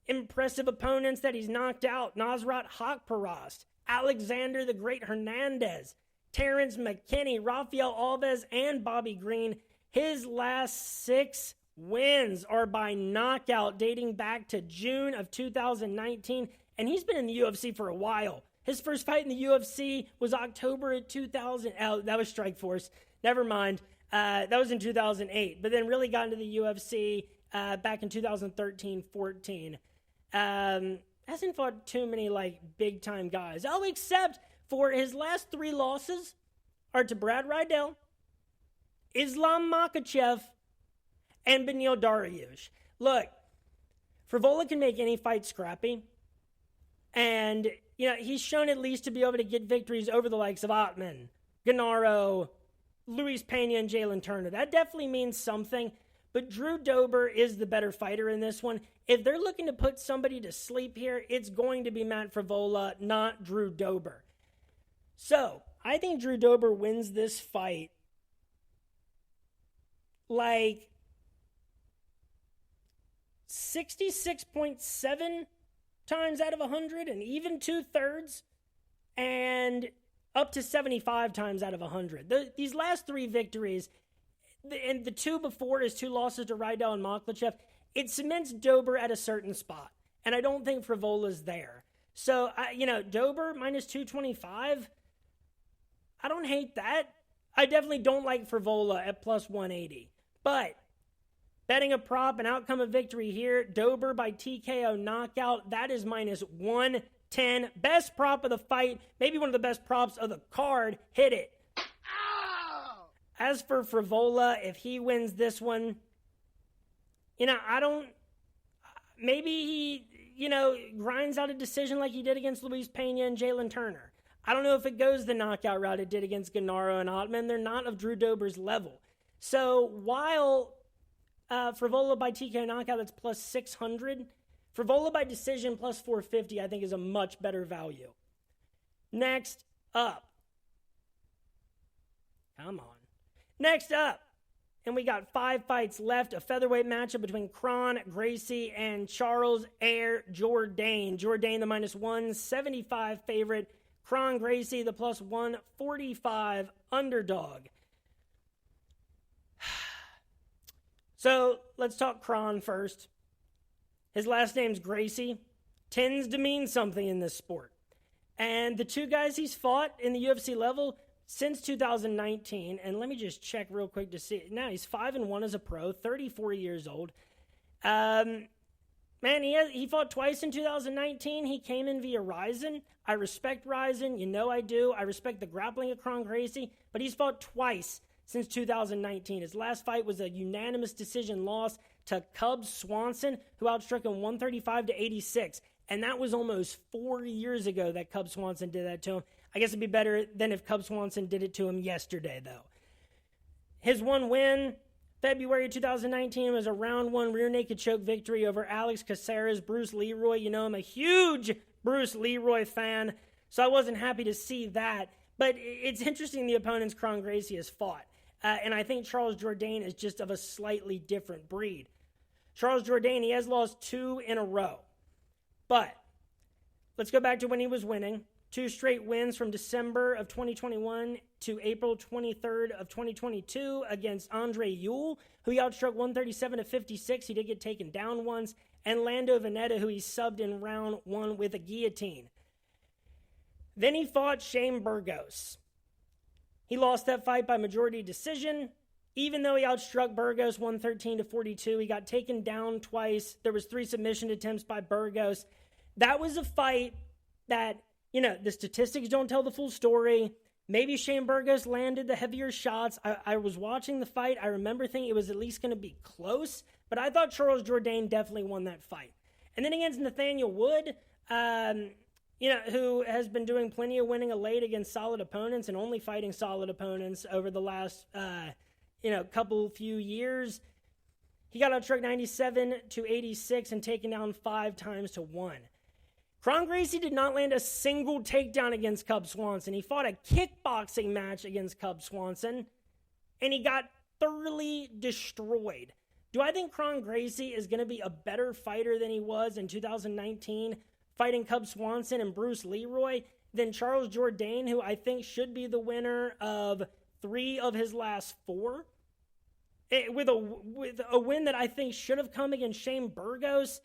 Impressive opponents that he's knocked out: Nasrat Haqparast, Alexander the Great Hernandez, Terrence McKinney, Rafael Alves, and Bobby Green. His last 6 wins are by knockout, dating back to June of 2019, and he's been in the UFC for a while. His first fight in the UFC was October of 2000. Oh, that was Strikeforce. Never mind. That was in 2008, but then really got into the UFC back in 2013-14. Hasn't fought too many, big-time guys. Oh, except for his last 3 losses are to Brad Riddell, Islam Makhachev, and Beneil Dariush. Look, Frevola can make any fight scrappy. And, he's shown at least to be able to get victories over the likes of Ottman, Gennaro, Luis Pena, and Jalen Turner. That definitely means something. But Drew Dober is the better fighter in this one. If they're looking to put somebody to sleep here, it's going to be Matt Frevola, not Drew Dober. So, I think Drew Dober wins this fight 66.7 times out of 100, and even 2/3, and up to 75 times out of 100. These last 3 victories, and the 2 before his 2 losses to Riddell and Makhachev, it cements Dober at a certain spot, and I don't think Frevola's there. So, Dober minus 225, I don't hate that. I definitely don't like Frevola at plus 180, but betting a prop, an outcome of victory here, Dober by TKO knockout, that is minus 110. Best prop of the fight, maybe one of the best props of the card. Hit it. Ow! As for Frevola, if he wins this one, maybe he, grinds out a decision like he did against Luis Pena and Jalen Turner. I don't know if it goes the knockout route it did against Gennaro and Ottman. They're not of Drew Dober's level. So while Frevola by TKO knockout, that's plus 600. Frevola by decision plus 450, I think, is a much better value. Next up. Come on. Next up. And we got 5 fights left. A featherweight matchup between Kron Gracie and Charles Air Jourdain. Jourdain, the minus 175 favorite. Kron Gracie, the plus 145 underdog. So, let's talk Kron first. His last name's Gracie. Tends to mean something in this sport. And the 2 guys he's fought in the UFC level since 2019, and let me just check real quick to see. Now, he's 5-1 as a pro, 34 years old. He fought twice in 2019. He came in via Rizin. I respect Rizin. I do. I respect the grappling of Kron Gracie, but he's fought twice since 2019. His last fight was a unanimous decision loss to Cub Swanson, who outstruck him 135-86. And that was almost 4 years ago that Cub Swanson did that to him. I guess it'd be better than if Cub Swanson did it to him yesterday, though. His one win, February 2019, was a round 1 rear naked choke victory over Alex Caceres, Bruce Leroy. I'm a huge Bruce Leroy fan, so I wasn't happy to see that. But it's interesting the opponents Kron Gracie has fought. And I think Charles Jourdain is just of a slightly different breed. Charles Jourdain, he has lost 2 in a row. But let's go back to when he was winning. 2 straight wins from December of 2021 to April 23rd of 2022 against Andre Ewell, who he outstruck 137-56. He did get taken down once. And Lando Veneta, who he subbed in round 1 with a guillotine. Then he fought Shane Burgos. He lost that fight by majority decision. Even though he outstruck Burgos 113-42, he got taken down twice. There was 3 submission attempts by Burgos. That was a fight that, the statistics don't tell the full story. Maybe Shane Burgos landed the heavier shots. I was watching the fight. I remember thinking it was at least going to be close, but I thought Charles Jourdain definitely won that fight. And then against Nathaniel Wood, who has been doing plenty of winning of late against solid opponents and only fighting solid opponents over the last, few years. He got outstruck 97-86 and taken down 5 times to 1. Kron Gracie did not land a single takedown against Cub Swanson. He fought a kickboxing match against Cub Swanson, and he got thoroughly destroyed. Do I think Kron Gracie is going to be a better fighter than he was in 2019, fighting Cub Swanson and Bruce Leroy, than Charles Jourdain, who I think should be the winner of 3 of his last 4? With a win that I think should have come against Shane Burgos.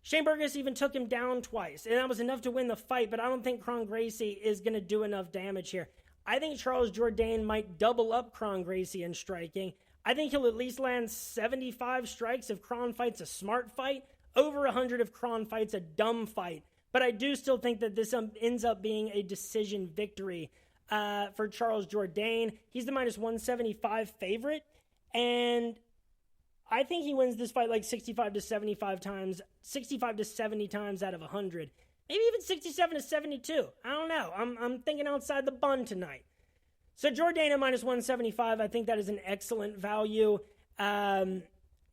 Shane Burgos even took him down twice, and that was enough to win the fight, but I don't think Kron Gracie is going to do enough damage here. I think Charles Jourdain might double up Kron Gracie in striking. I think he'll at least land 75 strikes if Kron fights a smart fight, over 100 if Kron fights a dumb fight. But I do still think that this ends up being a decision victory for Charles Jourdain. He's the minus 175 favorite, and I think he wins this fight like 65 to 70 times out of 100. Maybe even 67 to 72. I don't know. I'm thinking outside the bun tonight. So Jourdain at minus 175, I think that is an excellent value. And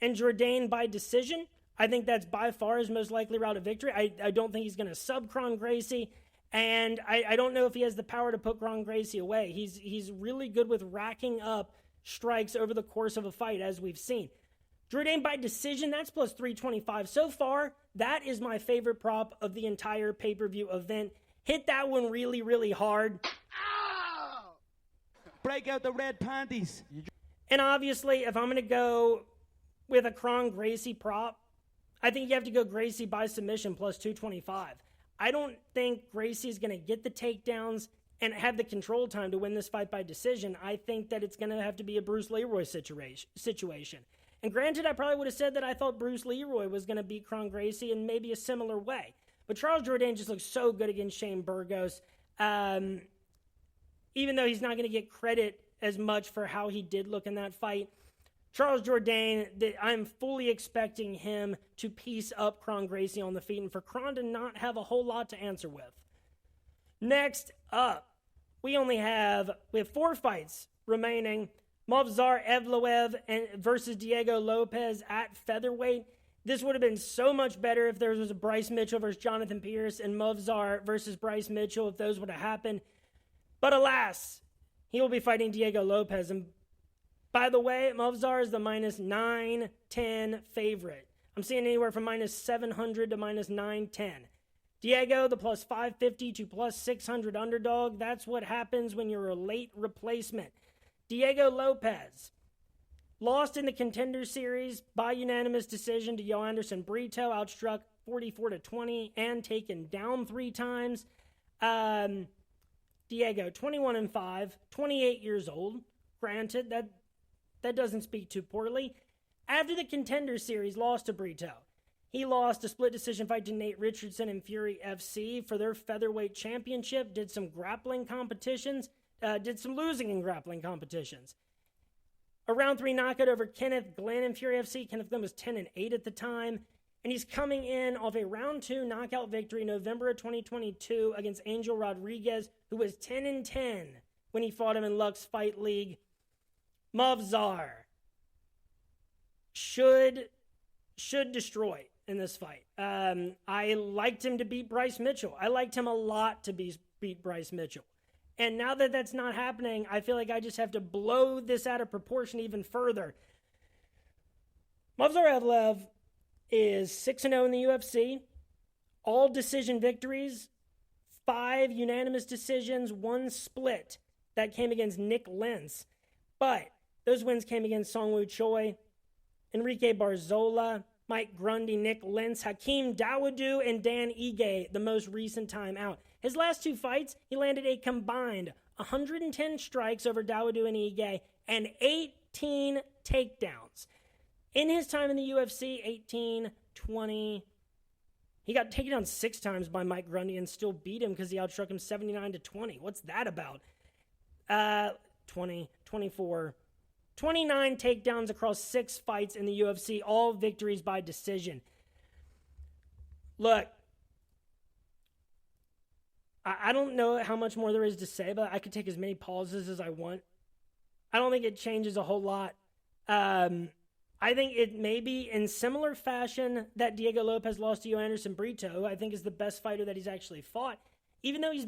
Jourdain by decision, I think that's by far his most likely route to victory. I don't think he's going to sub Kron Gracie. And I don't know if he has the power to put Kron Gracie away. He's really good with racking up strikes over the course of a fight, as we've seen. Jourdain by decision, that's plus 325. So far, that is my favorite prop of the entire pay-per-view event. Hit that one really, really hard. Ow! Break out the red panties. And obviously, if I'm going to go with a Kron Gracie prop, I think you have to go Gracie by submission plus 225. I don't think Gracie's going to get the takedowns and have the control time to win this fight by decision. I think that it's going to have to be a Bruce Leroy situation. And granted, I probably would have said that I thought Bruce Leroy was going to beat Kron Gracie in maybe a similar way. But Charles Jourdain just looks so good against Shane Burgos. Even though he's not going to get credit as much for how he did look in that fight, Charles Jourdain, I'm fully expecting him to piece up Kron Gracie on the feet and for Kron to not have a whole lot to answer with. Next up, we have 4 fights remaining. Movsar Evloev versus Diego Lopez at featherweight. This would have been so much better if there was a Bryce Mitchell versus Jonathan Pierce and Movsar versus Bryce Mitchell, if those would have happened. But alas, he will be fighting Diego Lopez. And by the way, Movsar is the minus 910 favorite. I'm seeing anywhere from minus 700 to minus 910. Diego, the plus 550 to plus 600 underdog. That's what happens when you're a late replacement. Diego Lopez lost in the Contender Series by unanimous decision to Joanderson Brito, outstruck 44-20 and taken down 3 times. Diego, 21-5, 28 years old. Granted, that doesn't speak too poorly. After the Contender Series, lost to Brito. He lost a split decision fight to Nate Richardson and Fury FC for their featherweight championship, did some grappling competitions, did some losing in grappling competitions. A round 3 knockout over Kenneth Glenn in Fury FC. Kenneth Glenn was 10-8 at the time. And he's coming in off a round 2 knockout victory in November of 2022 against Angel Rodriguez, who was 10-10 when he fought him in Lux Fight League. Movsar should destroy in this fight. I liked him to beat Bryce Mitchell. I liked him a lot to beat Bryce Mitchell. And now that that's not happening, I feel like I just have to blow this out of proportion even further. Movsar Evloev is 6-0 in the UFC. All decision victories, 5 unanimous decisions, 1 split. That came against Nick Lentz. But those wins came against Songwoo Choi, Enrique Barzola, Mike Grundy, Nick Lentz, Hakeem Dawodu, and Dan Ige, the most recent time out. His last 2 fights, he landed a combined 110 strikes over Dawodu and Ige and 18 takedowns. In his time in the UFC, 18, 20. He got taken down 6 times by Mike Grundy and still beat him because he outstruck him 79-20. What's that about? 20, 24, 29 takedowns across 6 fights in the UFC, all victories by decision. Look, I don't know how much more there is to say, but I could take as many pauses as I want. I don't think it changes a whole lot. I think it may be in similar fashion that Diego Lopez lost to Anderson Brito, I think is the best fighter that he's actually fought. Even though he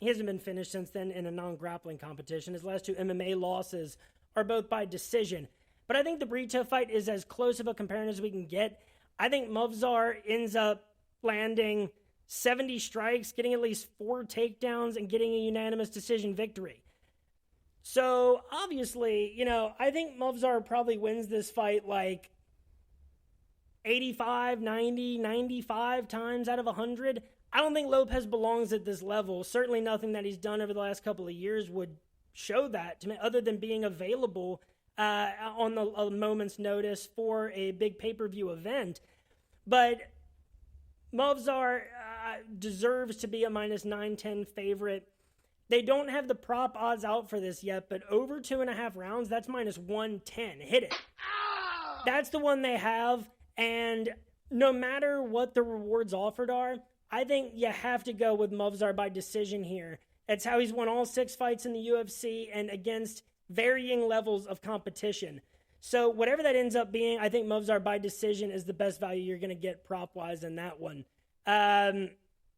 hasn't been finished since then in a non-grappling competition. His last two MMA losses are both by decision. But I think the Brito fight is as close of a comparison as we can get. I think Movsar ends up landing 70 strikes, getting at least 4 takedowns, and getting a unanimous decision victory. So, obviously, I think Movsar probably wins this fight like 85, 90, 95 times out of 100. I don't think Lopez belongs at this level. Certainly nothing that he's done over the last couple of years would show that to me, other than being available on a moment's notice for a big pay-per-view event. But Movsar deserves to be a minus 910 favorite. They don't have the prop odds out for this yet, but over 2.5 rounds, that's minus 110. Hit it. That's the one they have, and no matter what the rewards offered are, I think you have to go with Movsar by decision here. That's how he's won all 6 fights in the UFC and against varying levels of competition. So whatever that ends up being, I think Movsar by decision is the best value you're going to get prop-wise in that one. I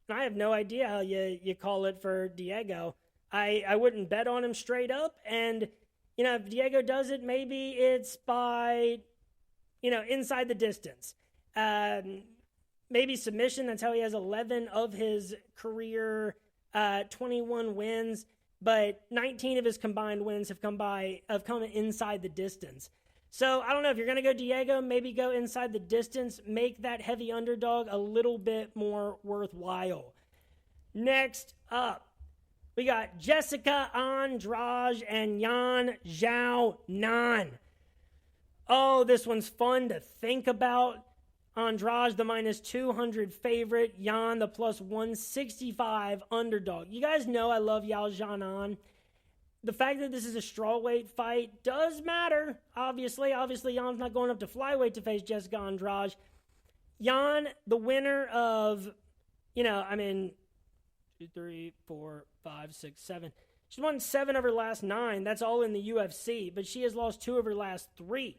have no idea how you call it for Diego. I wouldn't bet on him straight up. And, if Diego does it, maybe it's by, inside the distance. Maybe submission. That's how he has 11 of his career 21 wins. But 19 of his combined wins have come inside the distance. So I don't know if you're going to go Diego, maybe go inside the distance, make that heavy underdog a little bit more worthwhile. Next up, we got Jessica Andrade and Yan Zhao Nan. Oh, this one's fun to think about. Andrade, the minus 200 favorite. Yan, the plus 165 underdog. You guys know I love Yan Zhao Nan. The fact that this is a strawweight fight does matter, obviously. Obviously, Jan's not going up to flyweight to face Jessica Andrade. Yan, the winner of, 2, 3, 4, 5, 6, 7. She's won 7 of her last 9. That's all in the UFC, but she has lost 2 of her last 3.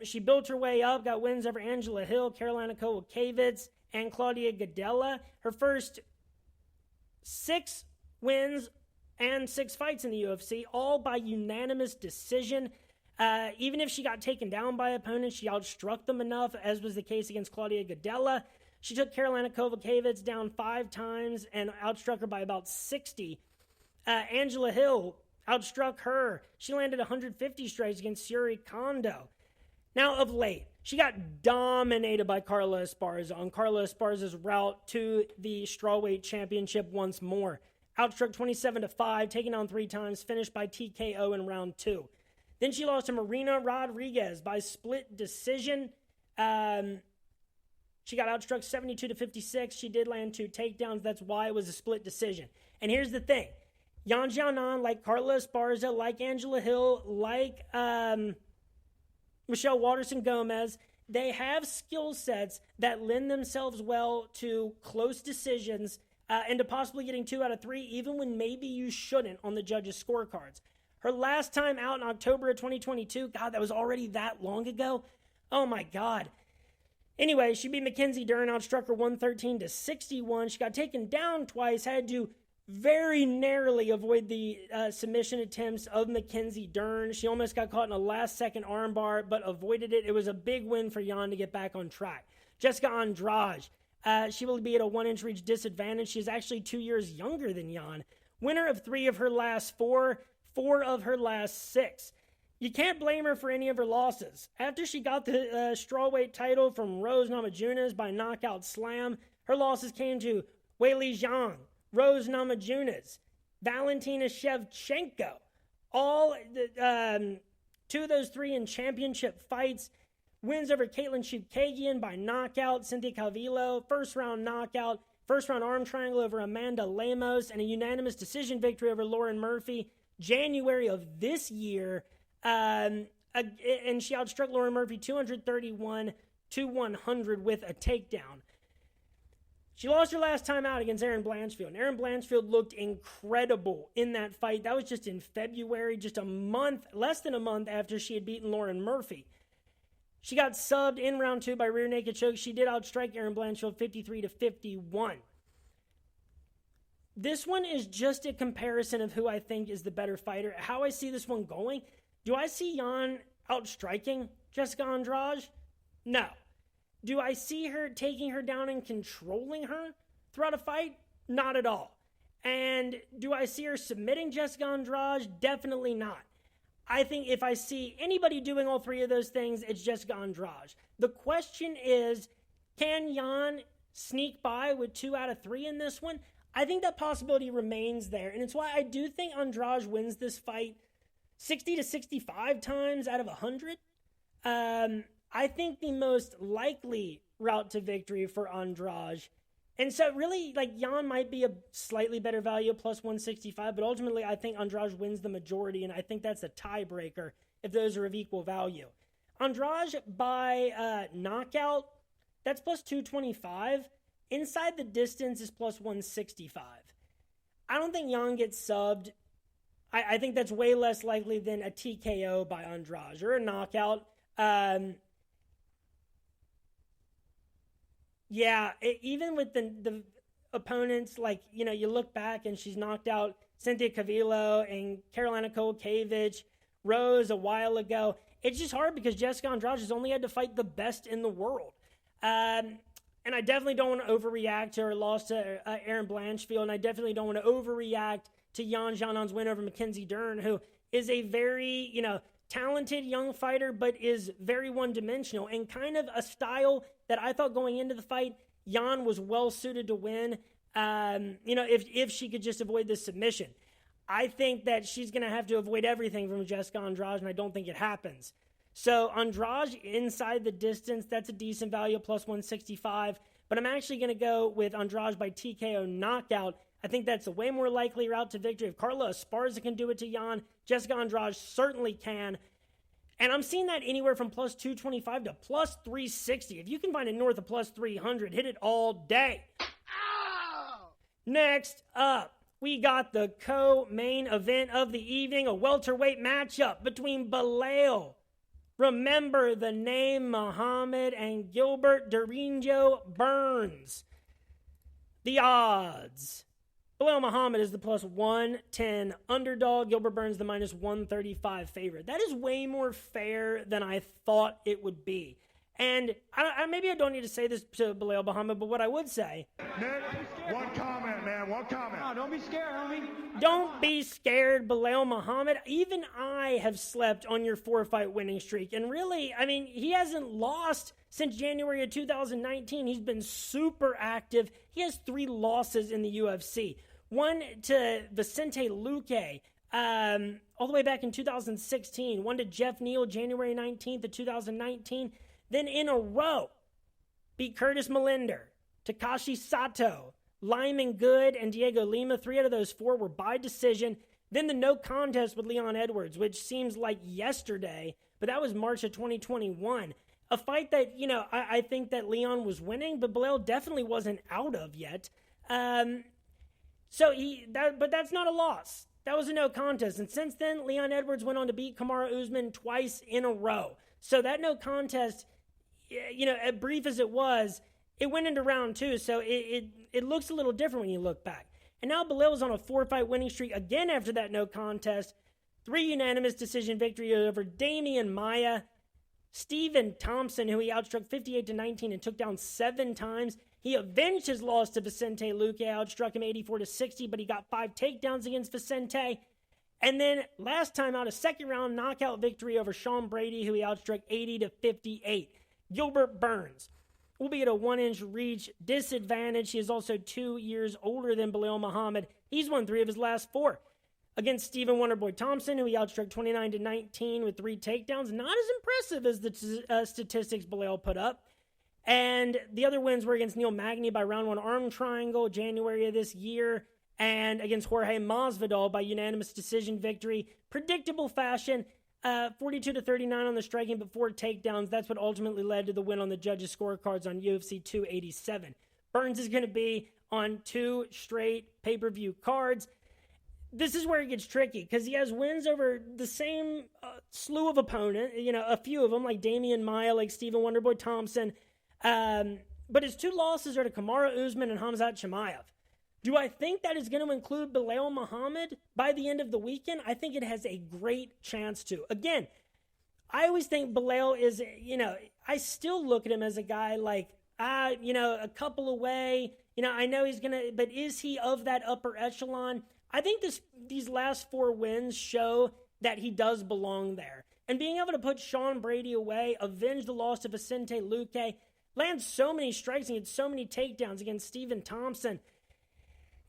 She built her way up, got wins over Angela Hill, Carolina Kowalkiewicz, and Claudia Gadelha. Her first 6 wins and 6 fights in the UFC, all by unanimous decision. Even if she got taken down by opponents, she outstruck them enough, as was the case against Claudia Gadelha. She took Carolina Kowalkiewicz down 5 times and outstruck her by about 60. Angela Hill outstruck her. She landed 150 strikes against Yuri Kondo. Now, of late, she got dominated by Carla Esparza on Carla Esparza's route to the strawweight championship once more. Outstruck 27-5, taken down 3 times, finished by TKO in round 2. Then she lost to Marina Rodriguez by split decision. She got outstruck 72-56. She did land 2 takedowns. That's why it was a split decision. And here's the thing. Yan Zhao Nan, like Carla Esparza, like Angela Hill, like Michelle Waterson-Gomez, they have skill sets that lend themselves well to close decisions and to possibly getting 2 out of 3, even when maybe you shouldn't on the judges' scorecards. Her last time out in October of 2022, God, that was already that long ago. Oh my God. Anyway, she beat Mackenzie Dern, outstruck her 113-61. She got taken down twice, had to very narrowly avoid the submission attempts of Mackenzie Dern. She almost got caught in a last-second armbar, but avoided it. It was a big win for Yan to get back on track. Jessica Andrade, she will be at a 1-inch reach disadvantage. She is actually 2 years younger than Yan. Winner of 3 of her last 4, 4 of her last 6. You can't blame her for any of her losses. After she got the strawweight title from Rose Namajunas by knockout slam, her losses came to Weili Zhang, Rose Namajunas, Valentina Shevchenko. All 2 of those 3 in championship fights. Wins over Caitlin Chookagian by knockout, Cynthia Calvillo, first-round knockout, first-round arm triangle over Amanda Lemos, and a unanimous decision victory over Lauren Murphy January of this year. And she outstruck Lauren Murphy 231-100 with a takedown. She lost her last time out against Erin Blanchfield, and Erin Blanchfield looked incredible in that fight. That was just in February, just less than a month after she had beaten Lauren Murphy. She got subbed in round 2 by rear naked choke. She did outstrike Erin Blanchfield 53-51. This one is just a comparison of who I think is the better fighter. How I see this one going, do I see Jan outstriking Jessica Andrade? No. Do I see her taking her down and controlling her throughout a fight? Not at all. And do I see her submitting Jessica Andrade? Definitely not. I think if I see anybody doing all three of those things, it's Jessica Andrade. The question is, can Jan sneak by with 2 out of 3 in this one? I think that possibility remains there. And it's why I do think Andrade wins this fight 60 to 65 times out of 100. I think the most likely route to victory for Andrade. And so really, like, Jan might be a slightly better value, plus 165, but ultimately I think Andrade wins the majority, and I think that's a tiebreaker if those are of equal value. Andrade by knockout, that's plus 225. Inside the distance is plus 165. I don't think Jan gets subbed. I think that's way less likely than a TKO by Andrade or a knockout. Even with the opponents, like, you look back and she's knocked out Cynthia Cavillo and Carolina Kowalkiewicz, Rose a while ago. It's just hard because Jessica Andrade has only had to fight the best in the world. And I definitely don't want to overreact to her loss to Erin Blanchfield, and I definitely don't want to overreact to Jan Xiaonan's win over Mackenzie Dern, who is a very, talented young fighter, but is very one-dimensional and kind of a style that I thought going into the fight, Jan was well-suited to win, if she could just avoid the submission. I think that she's going to have to avoid everything from Jessica Andrade, and I don't think it happens. So Andrade inside the distance, that's a decent value, plus 165, but I'm actually going to go with Andrade by TKO knockout. I think that's a way more likely route to victory. If Carla Esparza can do it to Jan, Jessica Andrade certainly can. And I'm seeing that anywhere from plus 225 to plus 360. If you can find it north of plus 300, hit it all day. Ow! Next up, we got the co-main event of the evening, a welterweight matchup between Belal, remember the name, Muhammad, and Gilbert Durinho Burns. The odds. Belal Muhammad is the plus 110 underdog. Gilbert Burns the minus 135 favorite. That is way more fair than I thought it would be. And maybe I don't need to say this to Belal Muhammad, but what I would say... Nick, one comment, man. One comment. No, don't be scared, homie. Don't be scared, Belal Muhammad. Even I have slept on your 4-fight winning streak. And really, he hasn't lost since January of 2019. He's been super active. He has 3 losses in the UFC. One to Vicente Luque, all the way back in 2016. One to Jeff Neal, January 19th of 2019. Then in a row, beat Curtis Melinder, Takashi Sato, Lyman Good, and Diego Lima. 3 out of those 4 were by decision. Then the no contest with Leon Edwards, which seems like yesterday, but that was March of 2021. A fight that, I think that Leon was winning, but Belal definitely wasn't out of yet. But that's not a loss. That was a no contest. And since then, Leon Edwards went on to beat Kamaru Usman twice in a row. So that no contest, as brief as it was, it went into round 2. So it looks a little different when you look back. And now Belal's on a 4-fight winning streak again after that no contest. 3 unanimous decision victory over Damian Maia, Stephen Thompson, who he outstruck 58-19 and took down 7 times. He avenged his loss to Vicente Luque, outstruck him 84-60, but he got 5 takedowns against Vicente. And then last time out, a second round knockout victory over Sean Brady, who he outstruck 80-58. Gilbert Burns will be at a 1-inch reach disadvantage. He is also 2 years older than Belal Muhammad. He's won 3 of his last 4. Against Stephen Wonderboy Thompson, who he outstruck 29-19 with 3 takedowns. Not as impressive as the statistics Belal put up. And the other wins were against Neil Magny by round 1 arm triangle, January of this year, and against Jorge Masvidal by unanimous decision victory. Predictable fashion, 42-39 on the striking, but 4 takedowns. That's what ultimately led to the win on the judges' scorecards on UFC 287. Burns is going to be on 2 straight pay-per-view cards. This is where it gets tricky because he has wins over the same slew of opponent, a few of them like Damian Maia, like Stephen Wonderboy Thompson. But his 2 losses are to Kamaru Usman and Khamzat Chimaev. Do I think that is going to include Belal Muhammad by the end of the weekend? I think it has a great chance to. Again, I always think Belal is, I still look at him as a guy like, a couple away. I know he's going to, but is he of that upper echelon? I think these last 4 wins show that he does belong there. And being able to put Sean Brady away, avenge the loss of Vicente Luque, land so many strikes and get so many takedowns against Stephen Thompson.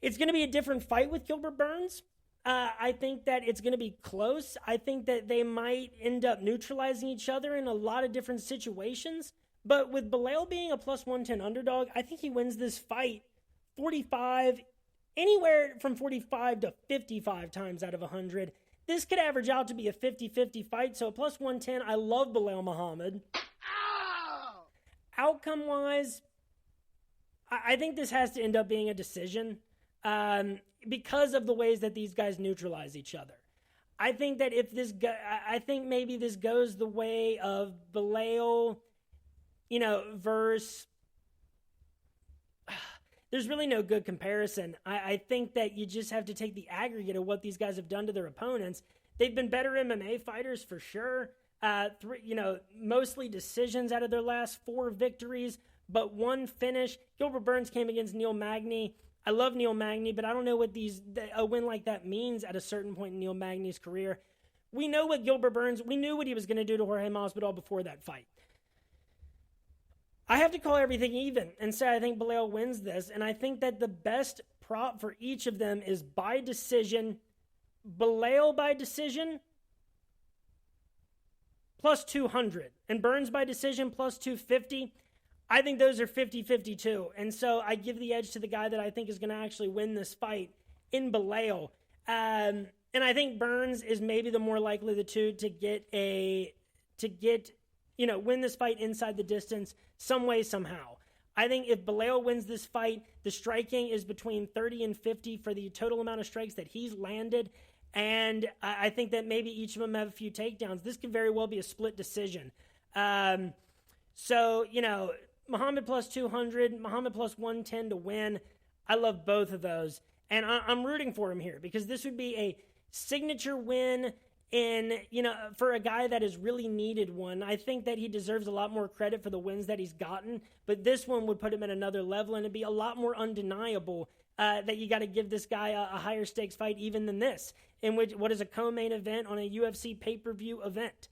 It's going to be a different fight with Gilbert Burns. I think that it's going to be close. I think that they might end up neutralizing each other in a lot of different situations. But with Belal being a plus 110 underdog, I think he wins this fight 45, anywhere from 45 to 55 times out of 100. This could average out to be a 50-50 fight. So a plus 110, I love Belal Muhammad. Outcome-wise, I think this has to end up being a decision because of the ways that these guys neutralize each other. I think that I think maybe this goes the way of Belal, versus. There's really no good comparison. I think that you just have to take the aggregate of what these guys have done to their opponents. They've been better MMA fighters for sure. Mostly decisions out of their last 4 victories, but 1 finish. Gilbert Burns came against Neil Magny. I love Neil Magny, but I don't know what a win like that means at a certain point in Neil Magny's career. We know what Gilbert Burns, we knew what he was going to do to Jorge Masvidal before that fight. I have to call everything even and say I think Belal wins this, and I think that the best prop for each of them is by decision. Belal by decision, plus 200, and Burns by decision, plus 250. I think those are 50-50 too, and so I give the edge to the guy that I think is going to actually win this fight in Belal. And I think Burns is maybe the more likely of the two to win this fight inside the distance some way, somehow. I think if Belal wins this fight, the striking is between 30 and 50 for the total amount of strikes that he's landed. And I think that maybe each of them have a few takedowns. This could very well be a split decision. Muhammad plus 200, Muhammad plus 110 to win. I love both of those. And I'm rooting for him here because this would be a signature win for a guy that has really needed one. I think that he deserves a lot more credit for the wins that he's gotten, but this one would put him at another level, and it'd be a lot more undeniable that you got to give this guy a higher stakes fight even than this, in which what is a co-main event on a UFC pay-per-view event.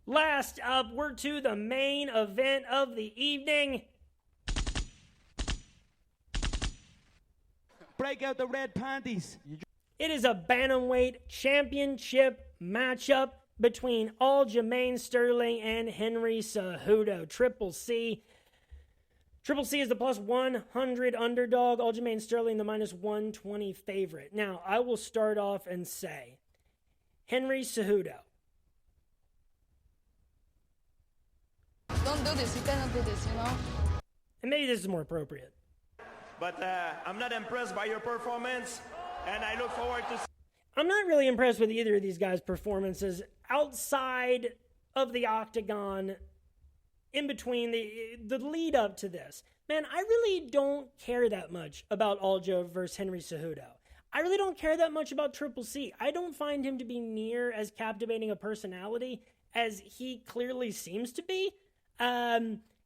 Last up, we're to the main event of the evening. Break out the red panties. It is a bantamweight championship matchup between Aljamain Sterling and Henry Cejudo. Triple C. Triple C is the plus 100 underdog. Aljamain Sterling the minus 120 favorite. Now, I will start off and say, Henry Cejudo. Don't do this. You cannot do this, And maybe this is more appropriate. But I'm not impressed by your performance, and I look forward to... I'm not really impressed with either of these guys' performances outside of the octagon, in between the lead up to this. Man, I really don't care that much about Aljo versus Henry Cejudo. I really don't care that much about Triple C. I don't find him to be near as captivating a personality as he clearly seems to be.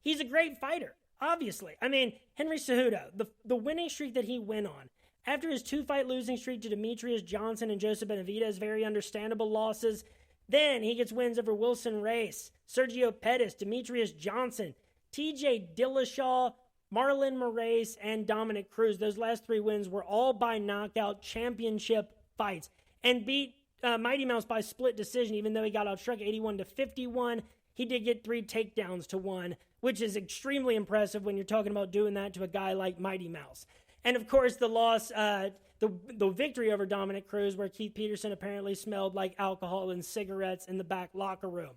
He's a great fighter, obviously. I mean, Henry Cejudo, the winning streak that he went on, after his 2-fight losing streak to Demetrius Johnson and Joseph Benavidez, very understandable losses, then he gets wins over Wilson Reis, Sergio Pettis, Demetrius Johnson, TJ Dillashaw, Marlon Moraes, and Dominic Cruz. Those last 3 wins were all by knockout championship fights, and beat Mighty Mouse by split decision, even though he got outstruck 81-51. He did get 3 takedowns to 1, which is extremely impressive when you're talking about doing that to a guy like Mighty Mouse. And of course, the loss, the victory over Dominic Cruz, where Keith Peterson apparently smelled like alcohol and cigarettes in the back locker room.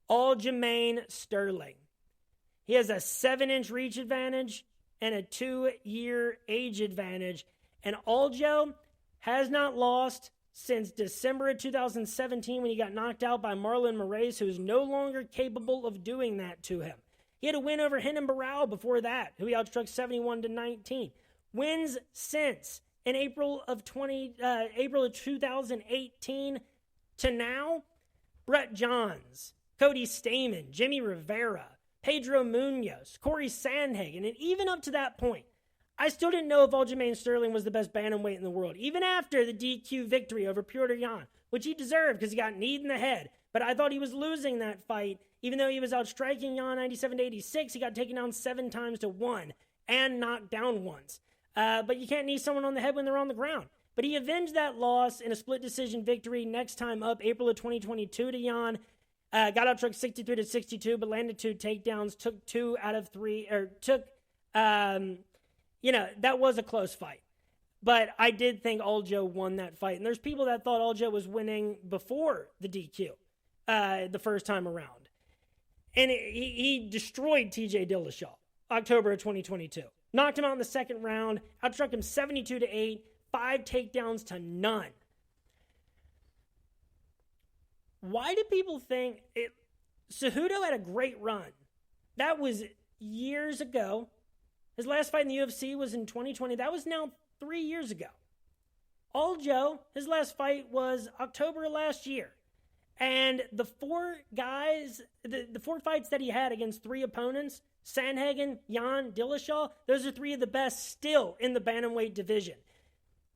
Aljamain Sterling. He has a 7-inch reach advantage and a 2-year age advantage. And Aljo has not lost since December of 2017 when he got knocked out by Marlon Moraes, who is no longer capable of doing that to him. He had a win over Renan Barão before that, who he outstruck 71-19. Wins since in April of 2018 to now, Brett Johns, Cody Stamann, Jimmy Rivera, Pedro Munoz, Corey Sandhagen, and even up to that point, I still didn't know if Aljamain Sterling was the best bantamweight in the world, even after the DQ victory over Petr Yan, which he deserved because he got kneed in the head. But I thought he was losing that fight, even though he was outstriking Yan 97-86. He got taken down 7-1 and knocked down once. But you can't knee someone on the head when they're on the ground. But he avenged that loss in a split decision victory next time up, April of 2022 to Yan. Got outstruck 63-62, but landed 2 takedowns, took 2 out of 3, that was a close fight. But I did think Aljo won that fight. And there's people that thought Aljo was winning before the DQ the first time around. And he destroyed TJ Dillashaw, October of 2022. Knocked him out in the second round, outstruck him 72-8, 5 takedowns to none. Why do people think Cejudo had a great run? That was years ago. His last fight in the UFC was in 2020. That was now 3 years ago. Aljo, his last fight was October last year. And the 4 guys, the 4 fights that he had against 3 opponents, Sandhagen, Yan, Dillashaw, those are 3 of the best still in the bantamweight division.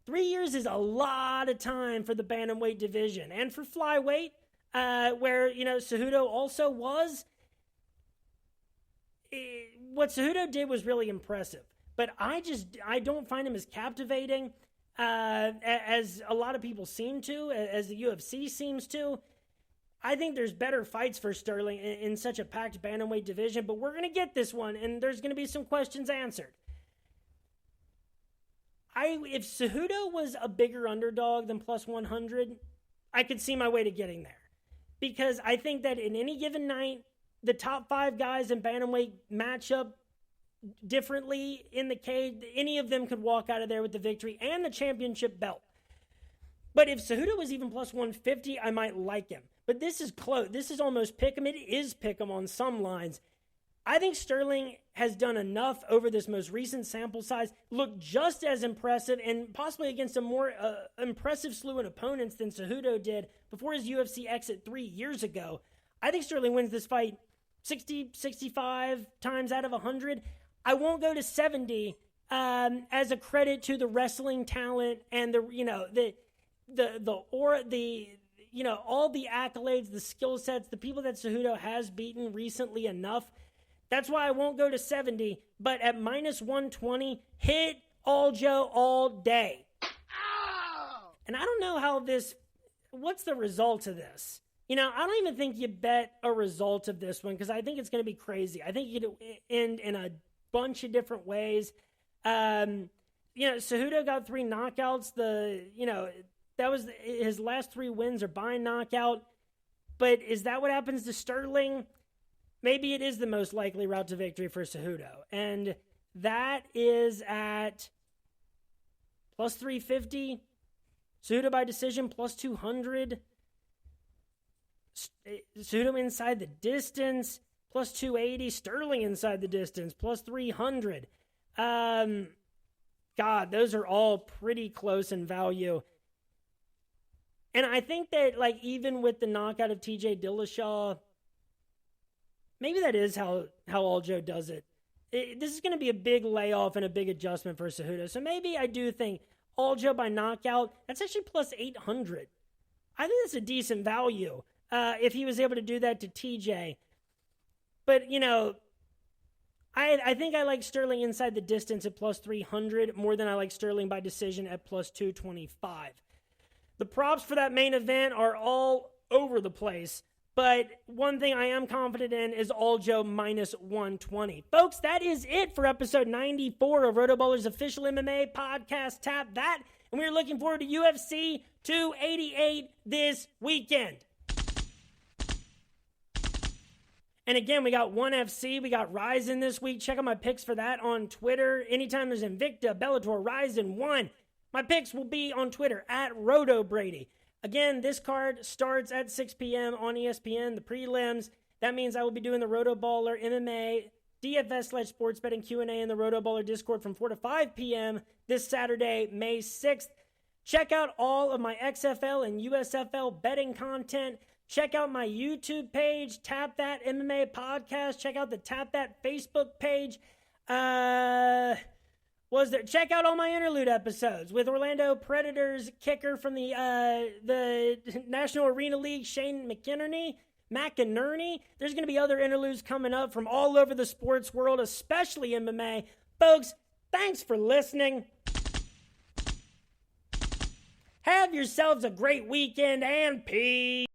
3 years is a lot of time for the bantamweight division. And for flyweight, where, Cejudo also was, what Cejudo did was really impressive. But I don't find him as captivating as a lot of people seem to, as the UFC seems to. I think there's better fights for Sterling in such a packed bantamweight division, but we're going to get this one, and there's going to be some questions answered. If Cejudo was a bigger underdog than plus 100, I could see my way to getting there. Because I think that in any given night, the top 5 guys in bantamweight match up differently in the cage. Any of them could walk out of there with the victory and the championship belt. But if Cejudo was even plus 150, I might like him. But this is close. This is almost pick'em. It is pick'em on some lines. I think Sterling has done enough over this most recent sample size, looked just as impressive and possibly against a more impressive slew of opponents than Cejudo did before his UFC exit 3 years ago. I think Sterling wins this fight 60, 65 times out of 100. I won't go to 70 as a credit to the wrestling talent and all the accolades, the skill sets, the people that Cejudo has beaten recently enough. That's why I won't go to 70, but at minus 120, hit Aljo all day. And I don't know what's the result of this? I don't even think you bet a result of this one because I think it's going to be crazy. I think it could end in a bunch of different ways. Cejudo got 3 knockouts. That was his last 3 wins are by knockout. But is that what happens to Sterling? Maybe it is the most likely route to victory for Cejudo. And that is at plus 350. Cejudo by decision, plus 200. Cejudo inside the distance, plus 280. Sterling inside the distance, plus 300. God, those are all pretty close in value. And I think that, even with the knockout of TJ Dillashaw, maybe that is how Aljo does it. This is going to be a big layoff and a big adjustment for Cejudo. So maybe I do think Aljo by knockout, that's actually plus 800. I think that's a decent value if he was able to do that to TJ. But, I think I like Sterling inside the distance at plus 300 more than I like Sterling by decision at plus 225. The props for that main event are all over the place, but one thing I am confident in is Aljo minus 120. Folks, that is it for episode 94 of RotoBallers' official MMA podcast. Tap that, and we're looking forward to UFC 288 this weekend. And again, we got ONE FC, we got Ryzen this week. Check out my picks for that on Twitter. Anytime there's Invicta, Bellator, Ryzen 1, my picks will be on Twitter at RotoBrady. Again, this card starts at 6 p.m. on ESPN, the prelims. That means I will be doing the Rotoballer MMA, DFS/sports betting Q&A in the Rotoballer Discord from 4 to 5 p.m. this Saturday, May 6th. Check out all of my XFL and USFL betting content. Check out my YouTube page, Tap That MMA Podcast. Check out the Tap That Facebook page. Check out all my interlude episodes with Orlando Predators kicker from the National Arena League, Shane McInerney. There's going to be other interludes coming up from all over the sports world, especially MMA. Folks, thanks for listening. Have yourselves a great weekend and peace.